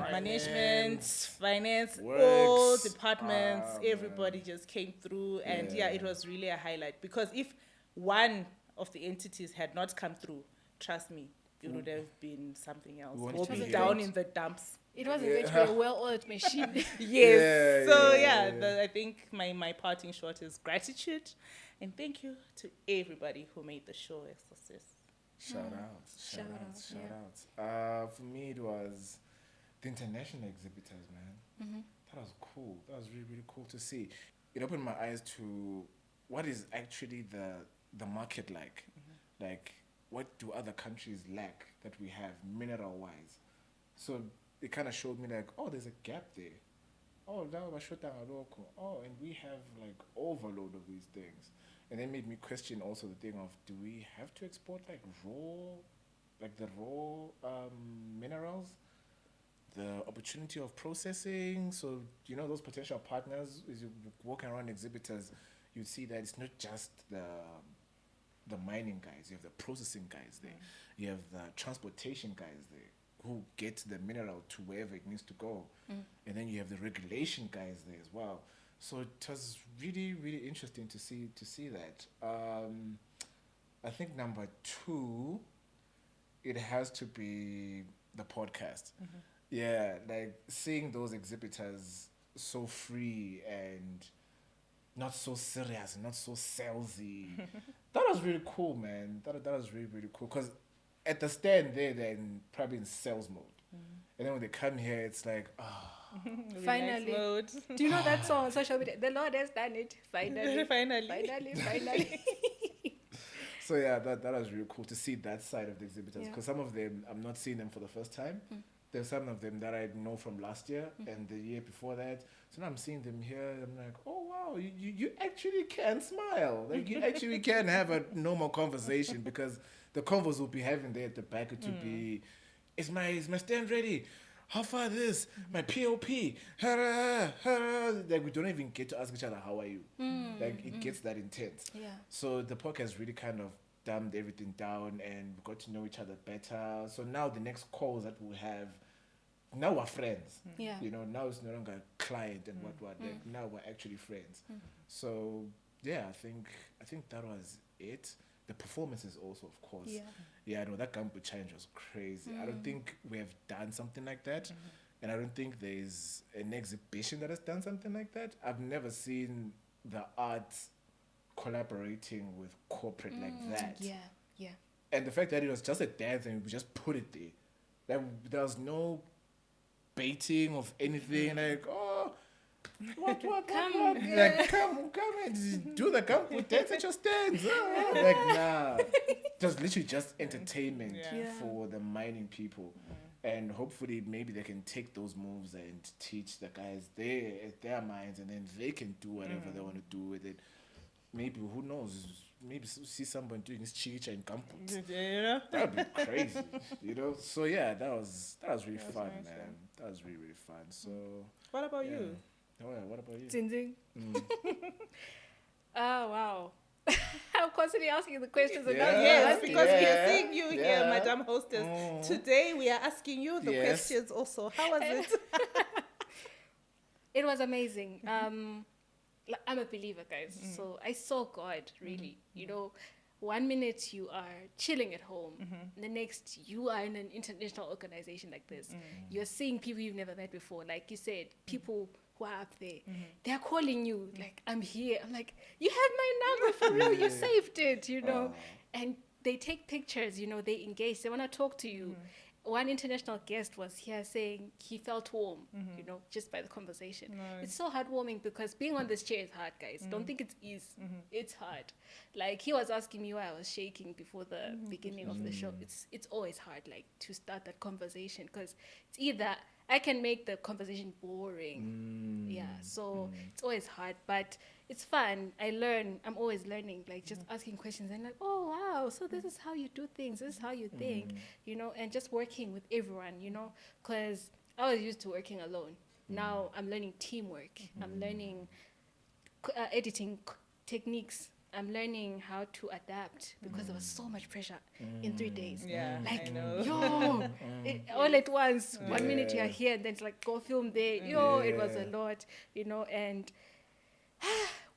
management, finance, all Works. departments, everybody just came through. And yeah, it was really a highlight, because if one of the entities had not come through, trust me, it would have been something else. won't We'll be be here. down in the dumps. It wasn't going to be a well-oiled machine. Yes. So yeah. I think my parting shot is gratitude, and thank you to everybody who made the show a success. Shout outs. Shout out, yeah. For me, it was the international exhibitors, man. That was cool. That was really, really cool to see. It opened my eyes to what is actually the market like. Like, what do other countries lack that we have mineral-wise? So it kind of showed me like, oh, there's a gap there. Oh, and we have like overload of these things. And then made me question also the thing of, do we have to export like the raw minerals? The opportunity of processing. So, you know, those potential partners, as you walk around exhibitors, you see that it's not just the mining guys. You have the processing guys there. You have the transportation guys there who get the mineral to wherever it needs to go. And then you have the regulation guys there as well. So it was really, really interesting to see that. I think number 2, it has to be the podcast. Yeah, like seeing those exhibitors so free and not so serious and not so salesy. That was really cool, man. That was really, really cool. Because at the stand there, they're probably in sales mode. And then when they come here, it's like, Finally. Mode. Do you know that song on social media? The Lord has done it. Finally. Finally. So yeah, that was really cool to see that side of the exhibitors. Because some of them, I'm not seeing them for the first time. There's some of them that I know from last year and the year before that. So now I'm seeing them here. I'm like, oh wow, you actually can smile. Like you actually can have a normal conversation, because the convos we'll be having there at the back it to be, is my stand ready? How far this? My POP. Like we don't even get to ask each other, how are you? Like it gets that intense. Yeah. So the podcast really kind of dumbed everything down and we got to know each other better. So now the next calls that we'll have, now we're friends. Yeah. You know, now it's no longer a client and what. Like now we're actually friends. So yeah, I think that was it. The performances also, of course. Yeah, I know that Gambu challenge was crazy. I don't think we have done something like that. And I don't think there's an exhibition that has done something like that. I've never seen the arts collaborating with corporate like that. Yeah. And the fact that it was just a dance and we just put it there. There was no baiting of anything. Like, oh, what? Like, come and do the Gambu dance at your stands. Like, nah. Just literally just entertainment for the mining people. And hopefully maybe they can take those moves and teach the guys their minds, and then they can do whatever they want to do with it. maybe who knows? Maybe see someone doing his chicha in Kamput. You know? That'd be crazy, you know. So yeah, that was really fun, nice, man. That was really fun. So What about yeah. you? Oh yeah, what about you? Zinzing. Mm. Oh, wow. I'm constantly asking the questions. And Yeah. now Yes, asking. because we Yeah. are seeing you here, Yeah. Madam Hostess. Mm. Today we are asking you the Yes. questions also. How was it? It was amazing. Like, I'm a believer, guys. So I saw God, really. You know, 1 minute you are chilling at home. The next, you are in an international organization like this. You're seeing people you've never met before. Like you said, people who are up there. They're calling you, like, I'm here. I'm like, you have my number for real. You saved it, you know. And they take pictures, you know, they engage. They want to talk to you. One international guest was here saying he felt warm, you know, just by the conversation. Nice. It's so heartwarming because being on this chair is hard, guys. Don't think it's easy. It's hard. Like, he was asking me why I was shaking before the beginning of the show. It's always hard, like, to start that conversation because it's either I can make the conversation boring. Yeah, so it's always hard, but it's fun. I learn. I'm always learning, like just asking questions and like, oh, wow, so this is how you do things. This is how you think, you know, and just working with everyone, you know, because I was used to working alone. Now I'm learning teamwork. I'm learning editing techniques. I'm learning how to adapt because there was so much pressure in 3 days. Yeah, Like, I know. yo, all at once. 1 minute you're here, and then it's like, go film there. Yo, it was a lot, you know. And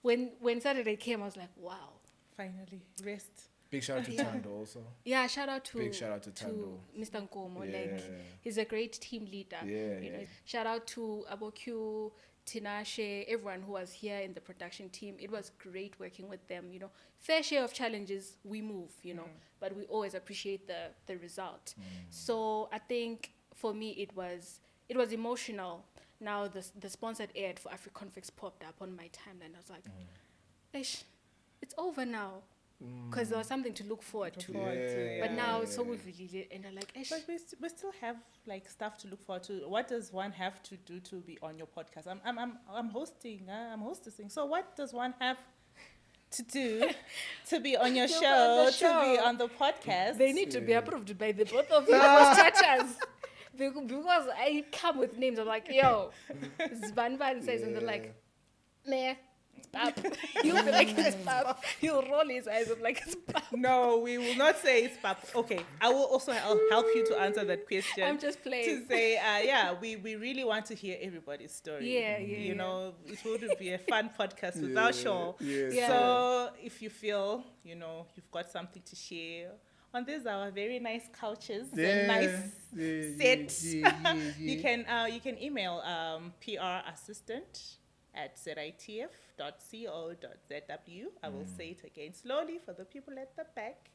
when Saturday came, I was like, wow. Finally, rest. Big shout out to Tando also. Yeah, shout out to Big shout out to Tando. Mr. Nkomo. Yeah. Like, he's a great team leader. Yeah, you know. yeah. Shout out to Abokyu, Tinashe, everyone who was here in the production team. It was great working with them, you know. Fair share of challenges, we move, you know, but we always appreciate the result. So I think for me it was emotional. Now the sponsored ad for AfriConfix popped up on my timeline. I was like, Ish, it's over now. Because there was something to look forward to. But now it's so really, and I'm like, Ish. But we still have like stuff to look forward to. What does one have to do to be on your podcast? I'm hosting. I'm hostessing. So what does one have to do to be on your To be show, on the to show. be on the podcast? They need to be approved by the both of you as chatters. Because I come with names. I'm like, yo, Zvan says, and they're like, meh. It's pap. He'll be like, it's pap. He'll roll his eyes. I'm like, it's pap. No, we will not say it's pap. Okay, I'll help you to answer that question. I'm just playing. To say, we really want to hear everybody's story. Yeah. You know, it would be a fun podcast without show. Yeah. So if you feel, you know, you've got something to share on these our very nice couches and nice set, you can email PR assistant at zitf.co.zw. I will say it again slowly for the people at the back.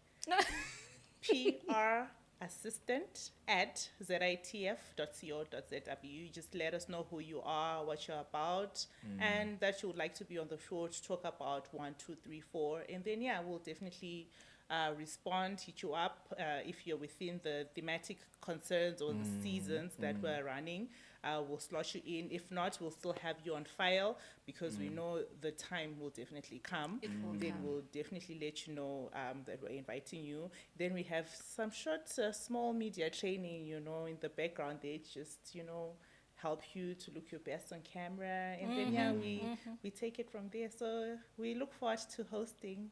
PR assistant at zitf.co.zw. You just let us know who you are, what you're about, and that you would like to be on the show to talk about 1, 2, 3, 4. And then, we'll definitely respond, hit you up if you're within the thematic concerns or the seasons that we're running. We'll slot you in. If not, we'll still have you on file because we know the time will definitely come. Then we'll definitely let you know that we're inviting you. Then we have some short, small media training, you know, in the background. They just, you know, help you to look your best on camera. And then, we take it from there. So we look forward to hosting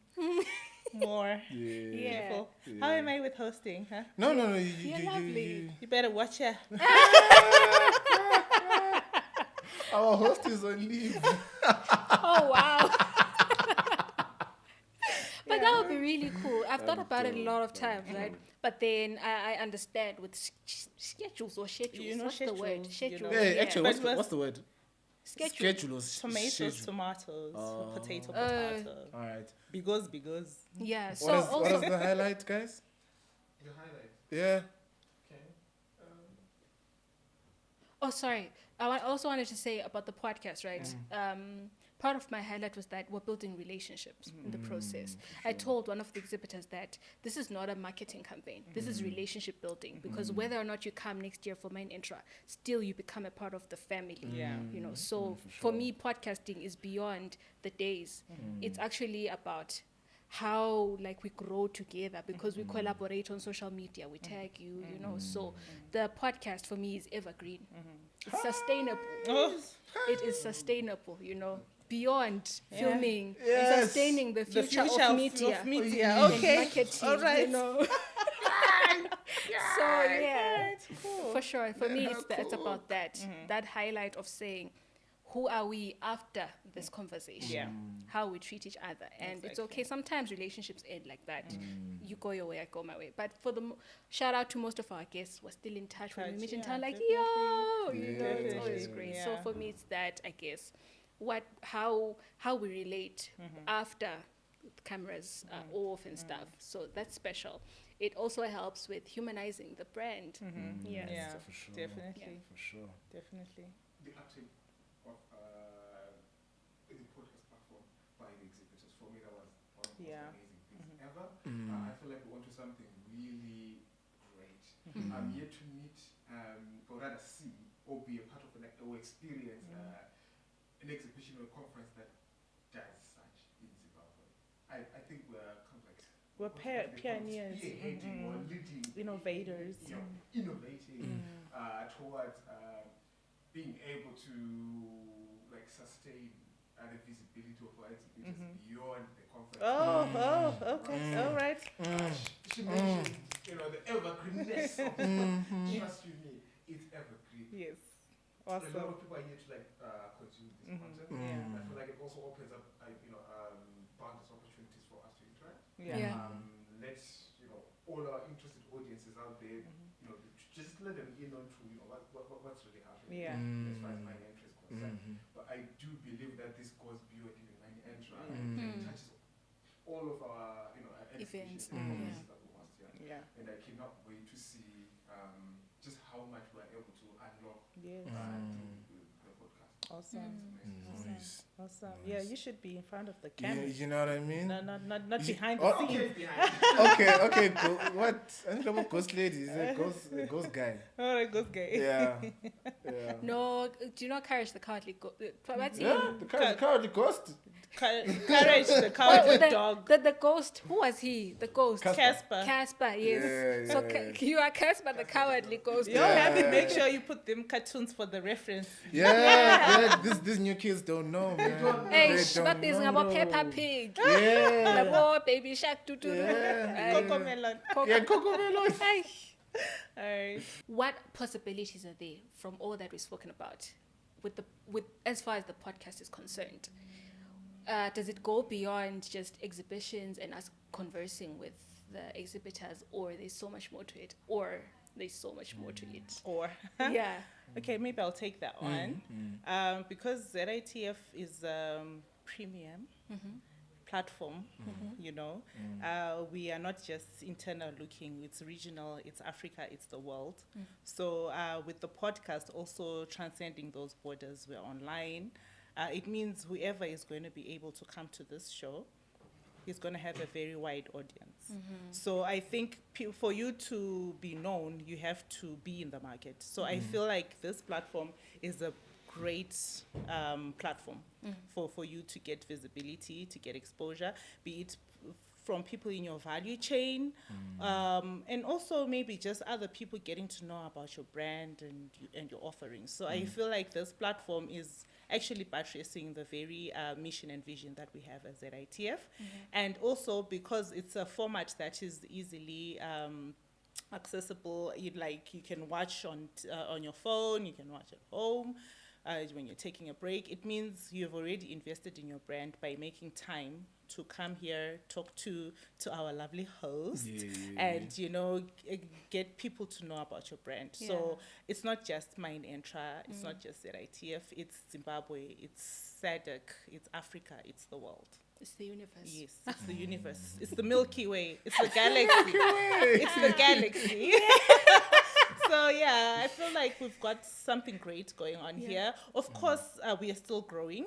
more people. How am I with hosting, huh? No. You're lovely. You better watch her. Our host is on leave. Oh, wow. But that would be really cool. I've thought about it a lot of times, right? But then I understand with schedules or schedules. You know, what's the word? schedules, you know. Schedule. Hey, actually, But what's the word? Schedule. Tomatoes, potato. All right. Because. Yeah. So What is also, the highlight, guys? The highlight. Yeah. Okay. oh, sorry. I also wanted to say about the podcast, right? part of my highlight was that we're building relationships in the process. I told one of the exhibitors that this is not a marketing campaign. This is relationship building, because whether or not you come next year for Mine Entra, still you become a part of the family. Yeah. You know, so for me, podcasting is beyond the days. It's actually about how like we grow together, because we collaborate on social media, we tag you, you know. So the podcast for me is evergreen. It's sustainable. Oh, It is sustainable, you know, beyond filming, Yes. sustaining the the future, future of media. media. And Okay. marketing, All right. you know. So yeah, Cool. for sure. For me, Yeah, it's cool. about that that highlight of saying, who are we after this conversation? Yeah. How we treat each other, and it's okay. Sometimes relationships end like that. You go your way, I go my way. But for the shout out to most of our guests, we're still in touch when we meet in Yeah, town. Like definitely. yo, you know, it's always Definitely. great. So Yeah. for me, it's that, I guess, how we relate after the cameras are off and stuff. So that's special. It also helps with humanizing the brand. Yes. Yeah, For sure. definitely. For sure. Definitely. The uptake of the podcast platform by the exhibitors, for me, that was one of the Yeah. most amazing things ever. I feel like we're onto something really great. I'm yet to meet, or rather see, or be a part of or experience an exhibition or a conference that does such in Zimbabwe. I think we're kind of like We're pioneers. spearheading or leading, Innovators. you know, innovating towards being able to like sustain the visibility of our exhibitors beyond the conference. Okay. All right. She mentioned, you know, the evergreenness of trust you me, it's evergreen. Yes. A lot Awesome. of people are here to like consume this content. Yeah. I feel like it also opens up, boundless opportunities for us to interact. Yeah. Let's, all our interested audiences out there, just let them in on to, what's really happening. Yeah. As far as my interest is concerned. But I do believe that this goes beyond even Mine Entra. It touches all of our, Events. and conferences that we host here. Yeah. And I cannot wait to see just how much we're able to unlock Yes. through the podcast. Awesome. Nice. Awesome. Nice. Yeah, you should be in front of the Yeah, camera. you know what I mean? No, not You- behind oh, the scenes. Okay, cool. What? I think I'm a ghost lady. He's a ghost guy. All right, good guy. Yeah. No, do you know Courage the Cowardly what's Yeah, the cowardly ghost. Courage, the cowardly dog. The ghost. Who was he? The ghost. Casper. Casper, yes. Yeah, So yeah. You are Casper the Cowardly Ghost. You all have to make sure you put them cartoons for the reference. Yeah, these new kids don't know, man. Hey, They don't what is about know. Peppa Pig? Yeah. Labo, Baby Shark, Yeah. Coco melon. Yeah, Coco Melon. Ay. All right. What possibilities are there from all that we've spoken about, with as far as the podcast is concerned? Does it go beyond just exhibitions and us conversing with the exhibitors, or there's so much more to it, or there's so much more to it? Or Yeah. okay, maybe I'll take that one. Because ZITF is premium platform, we are not just internal looking, it's regional, it's Africa, it's the world. So with the podcast also transcending those borders, we're online. It means whoever is going to be able to come to this show is going to have a very wide audience. So I think for you to be known, you have to be in the market. So I feel like this platform is a great platform for you to get visibility, to get exposure, be it from people in your value chain, and also maybe just other people getting to know about your brand and your offerings. So I feel like this platform is actually buttressing the very mission and vision that we have as ZITF. And also because it's a format that is easily accessible, you can watch on your phone, you can watch at home, when you're taking a break. It means you've already invested in your brand by making time to come here, talk to our lovely host, and get people to know about your brand. So it's not just Mine Entra, it's not just ZITF, it's Zimbabwe, it's SADC, it's Africa, it's the world. It's the universe. Yes, it's the universe. It's the Milky Way. It's the galaxy. It's the galaxy. So So yeah, I feel like we've got something great going on here. Of course, we are still growing.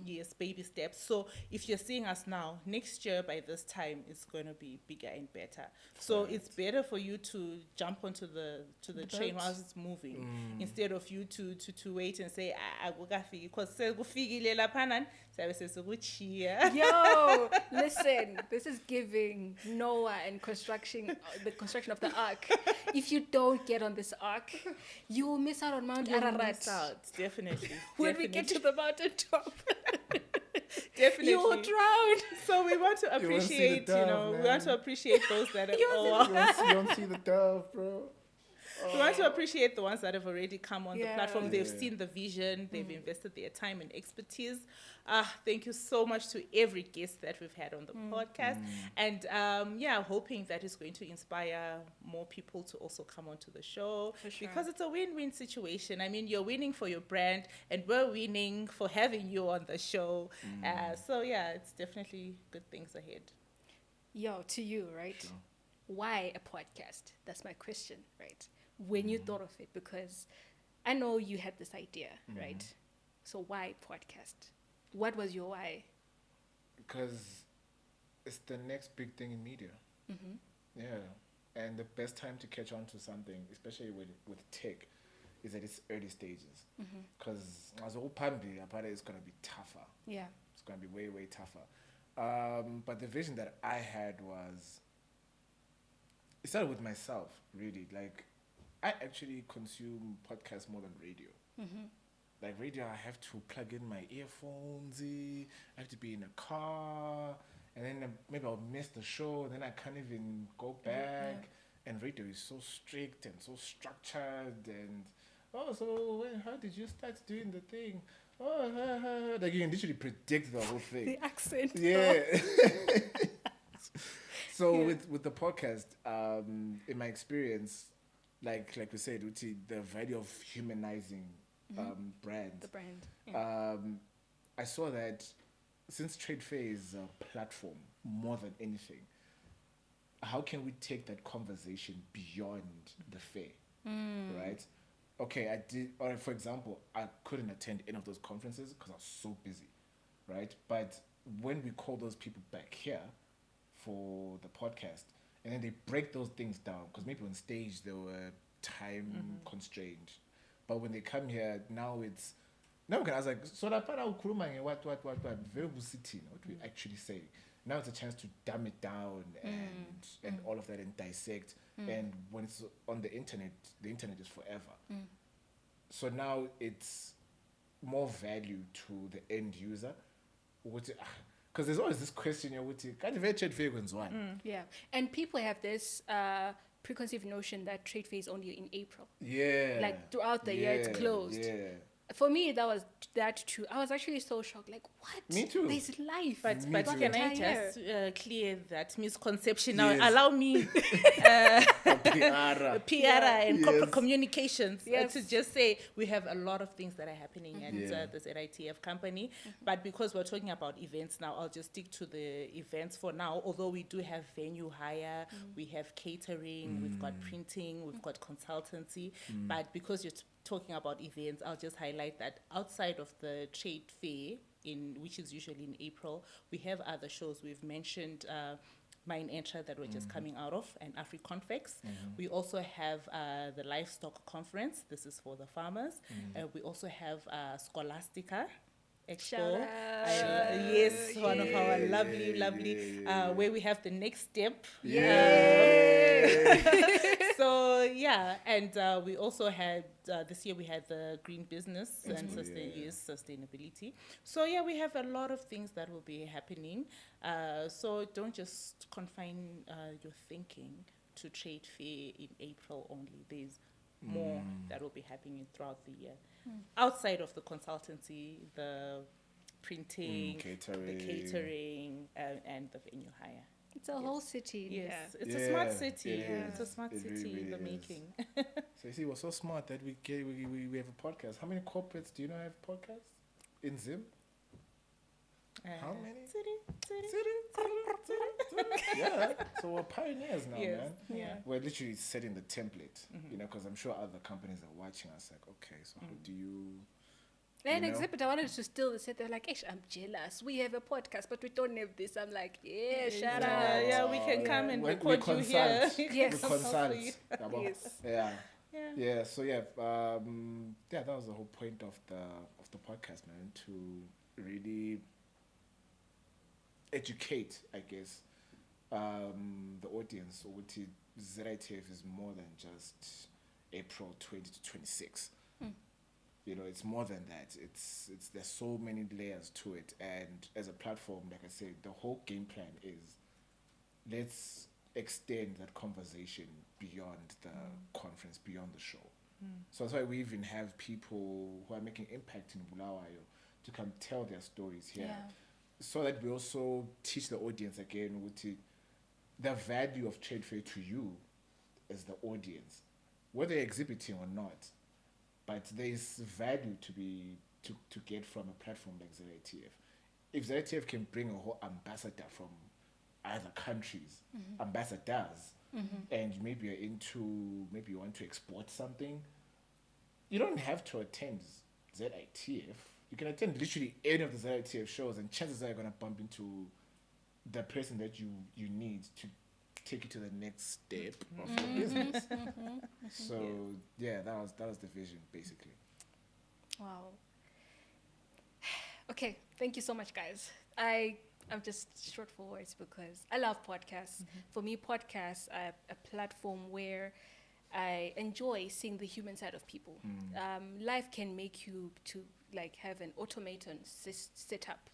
Yes, baby steps. So if you're seeing us now, next year by this time, it's going to be bigger and better. So it's better for you to jump onto the train boat. while it's moving, instead of you to wait and say, because Yo, listen, this is giving Noah and the construction of the ark. If you don't get on this ark, you will miss out on Mount You'll Ararat. miss out, definitely. When we get to the mountaintop, Definitely. you will drown. So we want to You won't see the appreciate, dove, we want to man. appreciate those that You are. don't see the dove, bro. We want to appreciate the ones that have already come on the Yeah. platform. They've Yeah. seen the vision. They've invested their time and expertise. Thank you so much to every guest that we've had on the podcast. And hoping that is going to inspire more people to also come onto the show. For sure. Because it's a win-win situation. I mean, you're winning for your brand and we're winning for having you on the show. So yeah, it's definitely good things ahead. Yo, to you, right? Sure. Why a podcast? That's my question, right? When you thought of it, because I know you had this idea, right? So why podcast? What was your why? Because it's the next big thing in media. Yeah. And the best time to catch on to something, especially with tech, is at its early stages. Because as a whole pandemic, it's going to be tougher. Yeah. It's going to be way, way tougher. But the vision that I had was, it started with myself, really. Like, I actually consume podcasts more than radio. Like radio, I have to plug in my earphones, I have to be in a car, and then maybe I'll miss the show, and then I can't even go back. And radio is so strict and so structured, and how did you start doing the thing? Like you can literally predict the whole thing. The accent. Yeah. So Yeah. with the podcast, in my experience, like we said, Uti, the value of humanizing brands. The brand. Yeah. I saw that since Trade Fair is a platform more than anything, how can we take that conversation beyond the fair, right? Okay, or for example, I couldn't attend any of those conferences because I was so busy, right? But when we call those people back here for the podcast, and then they break those things down, because maybe on stage they were time constrained, but when they come here, now it's, now I was like, so what very busy, what we actually say. Now it's a chance to dumb it down and all of that and dissect. And when it's on the internet is forever. So now it's more value to the end user. Because there's always this question, Yeah. And people have this preconceived notion that trade fair is only in April. Yeah. Like throughout the year it's closed. Yeah. For me, that was that too. I was actually so shocked. Like, what? Me too. There's life. But Me too. can I Entire just clear that misconception now? Yes. Allow me PR. PR and corporate Yes. communications Yes. to just say we have a lot of things that are happening at Yeah. the ZITF company. But because we're talking about events now, I'll just stick to the events for now. Although we do have venue hire, we have catering, we've got printing, we've got consultancy. But because you're talking about events, I'll just highlight that outside of the trade fair, which is usually in April, we have other shows. We've mentioned Mine Entra that we're just coming out of, and AfriConfex. We also have the Livestock Conference. This is for the farmers. We also have Scholastica Expo. Shout out. Yes, one of our Yeah, lovely, yeah. where we have the next step. Yeah. So yeah, and we also had this year we had the green business and yeah. sustainability. So yeah, we have a lot of things that will be happening. So don't just confine your thinking to trade fair in April only. There's more that will be happening throughout the year, outside of the consultancy, the printing, the catering, and the venue hire. It's a whole city. Yes, it's Yeah, a smart city. it is. It's a smart It city really, in the really is. making. So you see, we're so smart that we have a podcast. How many corporates do you know have podcasts in Zim? How many? City? Yeah, so we're pioneers now, Yes. man. Yeah. We're literally setting the template, you know, because I'm sure other companies are watching us like, okay, so how do you... And you know? exhibit, I wanted to still say, they're like, "Ish, I'm jealous. We have a podcast, but we don't have this." I'm like, yeah, shout out. Yeah, we can come and We record you here. consult. Yes. We consult. you. Yes. Yeah. Yeah. Yeah, so yeah, that was the whole point of the podcast, man, to really educate, I guess, the audience. Ukuthi ZITF is more than just April 20 to 26. You know, it's more than that. It's there's so many layers to it, and as a platform, like I said, the whole game plan is let's extend that conversation beyond the conference, beyond the show. So that's why we even have people who are making impact in Bulawayo to come tell their stories here, so that we also teach the audience again with the value of trade fair to you as the audience, whether you're exhibiting or not. But there's value to get from a platform like ZITF. If ZITF can bring a whole ambassador from other countries, ambassadors, and maybe maybe you want to export something, you don't have to attend ZITF. You can attend literally any of the ZITF shows, and chances are you're gonna bump into the person that you need to take you to the next step of your business. So yeah, that was the vision basically. Wow. Okay, thank you so much, guys. I'm just short for words because I love podcasts. For me, podcasts are a platform where I enjoy seeing the human side of people. Life can make you to like have an automaton set up.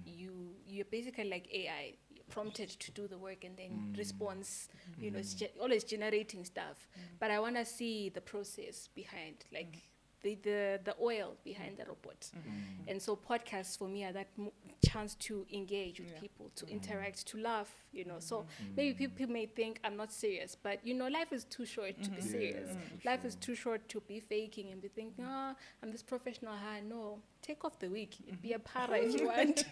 You're basically like AI, prompted to do the work and then response. You know, it's always generating stuff. But I want to see the process behind, like the oil behind the robot. And so podcasts for me are that chance to engage with people, to interact, to laugh, you know. So maybe people may think I'm not serious, but you know, life is too short to be serious. Life is too short to be faking and be thinking, I'm this professional. No, take off the wig. Be a para if you want.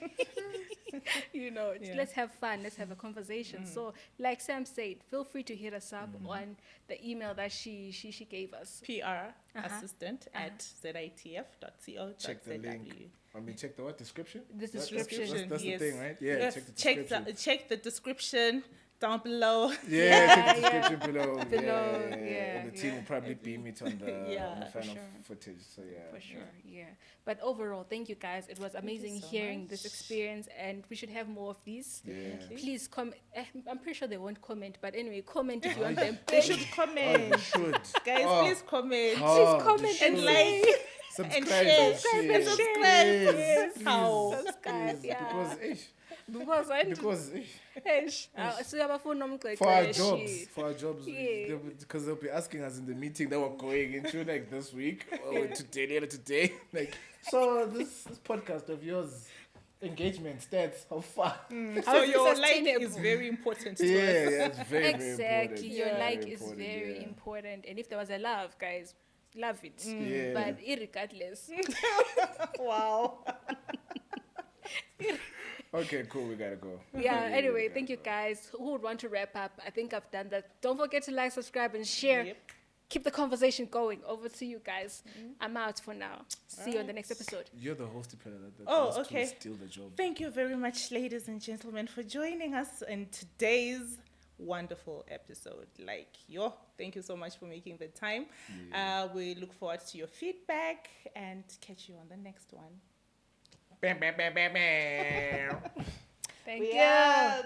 You know, let's have fun. Let's have a conversation. So like Sam said, feel free to hit us up on the email that she gave us. PR assistant at zitf.co.za. Check the link. I mean, check the what description? The description. That's yes. the thing, right? Yeah, check the description. Check the description down below. Check the description below. Yeah, And the team will probably beam it on the, on the final sure. footage. So yeah. For sure, yeah. But overall, thank you guys. It was amazing so hearing much. this experience, and we should have more of these. Yeah. Please comment. I'm pretty sure they won't comment, but anyway, comment if you want them. They should Oh, comment. you should. Guys, please comment. Please comment you and should. like. Subscribe share. and share. And subscribe. Yes. How? Subscribe, Please, yeah. because For for our jobs, Yeah. because they'll be asking us in the meeting that we're going into like this week or later today, like, so this podcast of yours, engagement stats, how far? So your like sustainable? is very important to us. Yeah, it's very Exactly. important. Your Very like is important, very yeah. important. And if there was a love, guys, love it. Yeah. But irregardless. Wow. Okay, cool. We gotta go. Yeah, we anyway, gotta thank you go. guys. Who would want to wrap up? I think I've done that. Don't forget to like, subscribe, and share. Yep. Keep the conversation going. Over to you guys. I'm out for now. See you on the next episode. You're the host, Pella. Oh, was to okay. steal the job. Thank you very much, ladies and gentlemen, for joining us in today's wonderful episode. Thank you so much for making the time. We look forward to your feedback and catch you on the next one. Thank We you. out.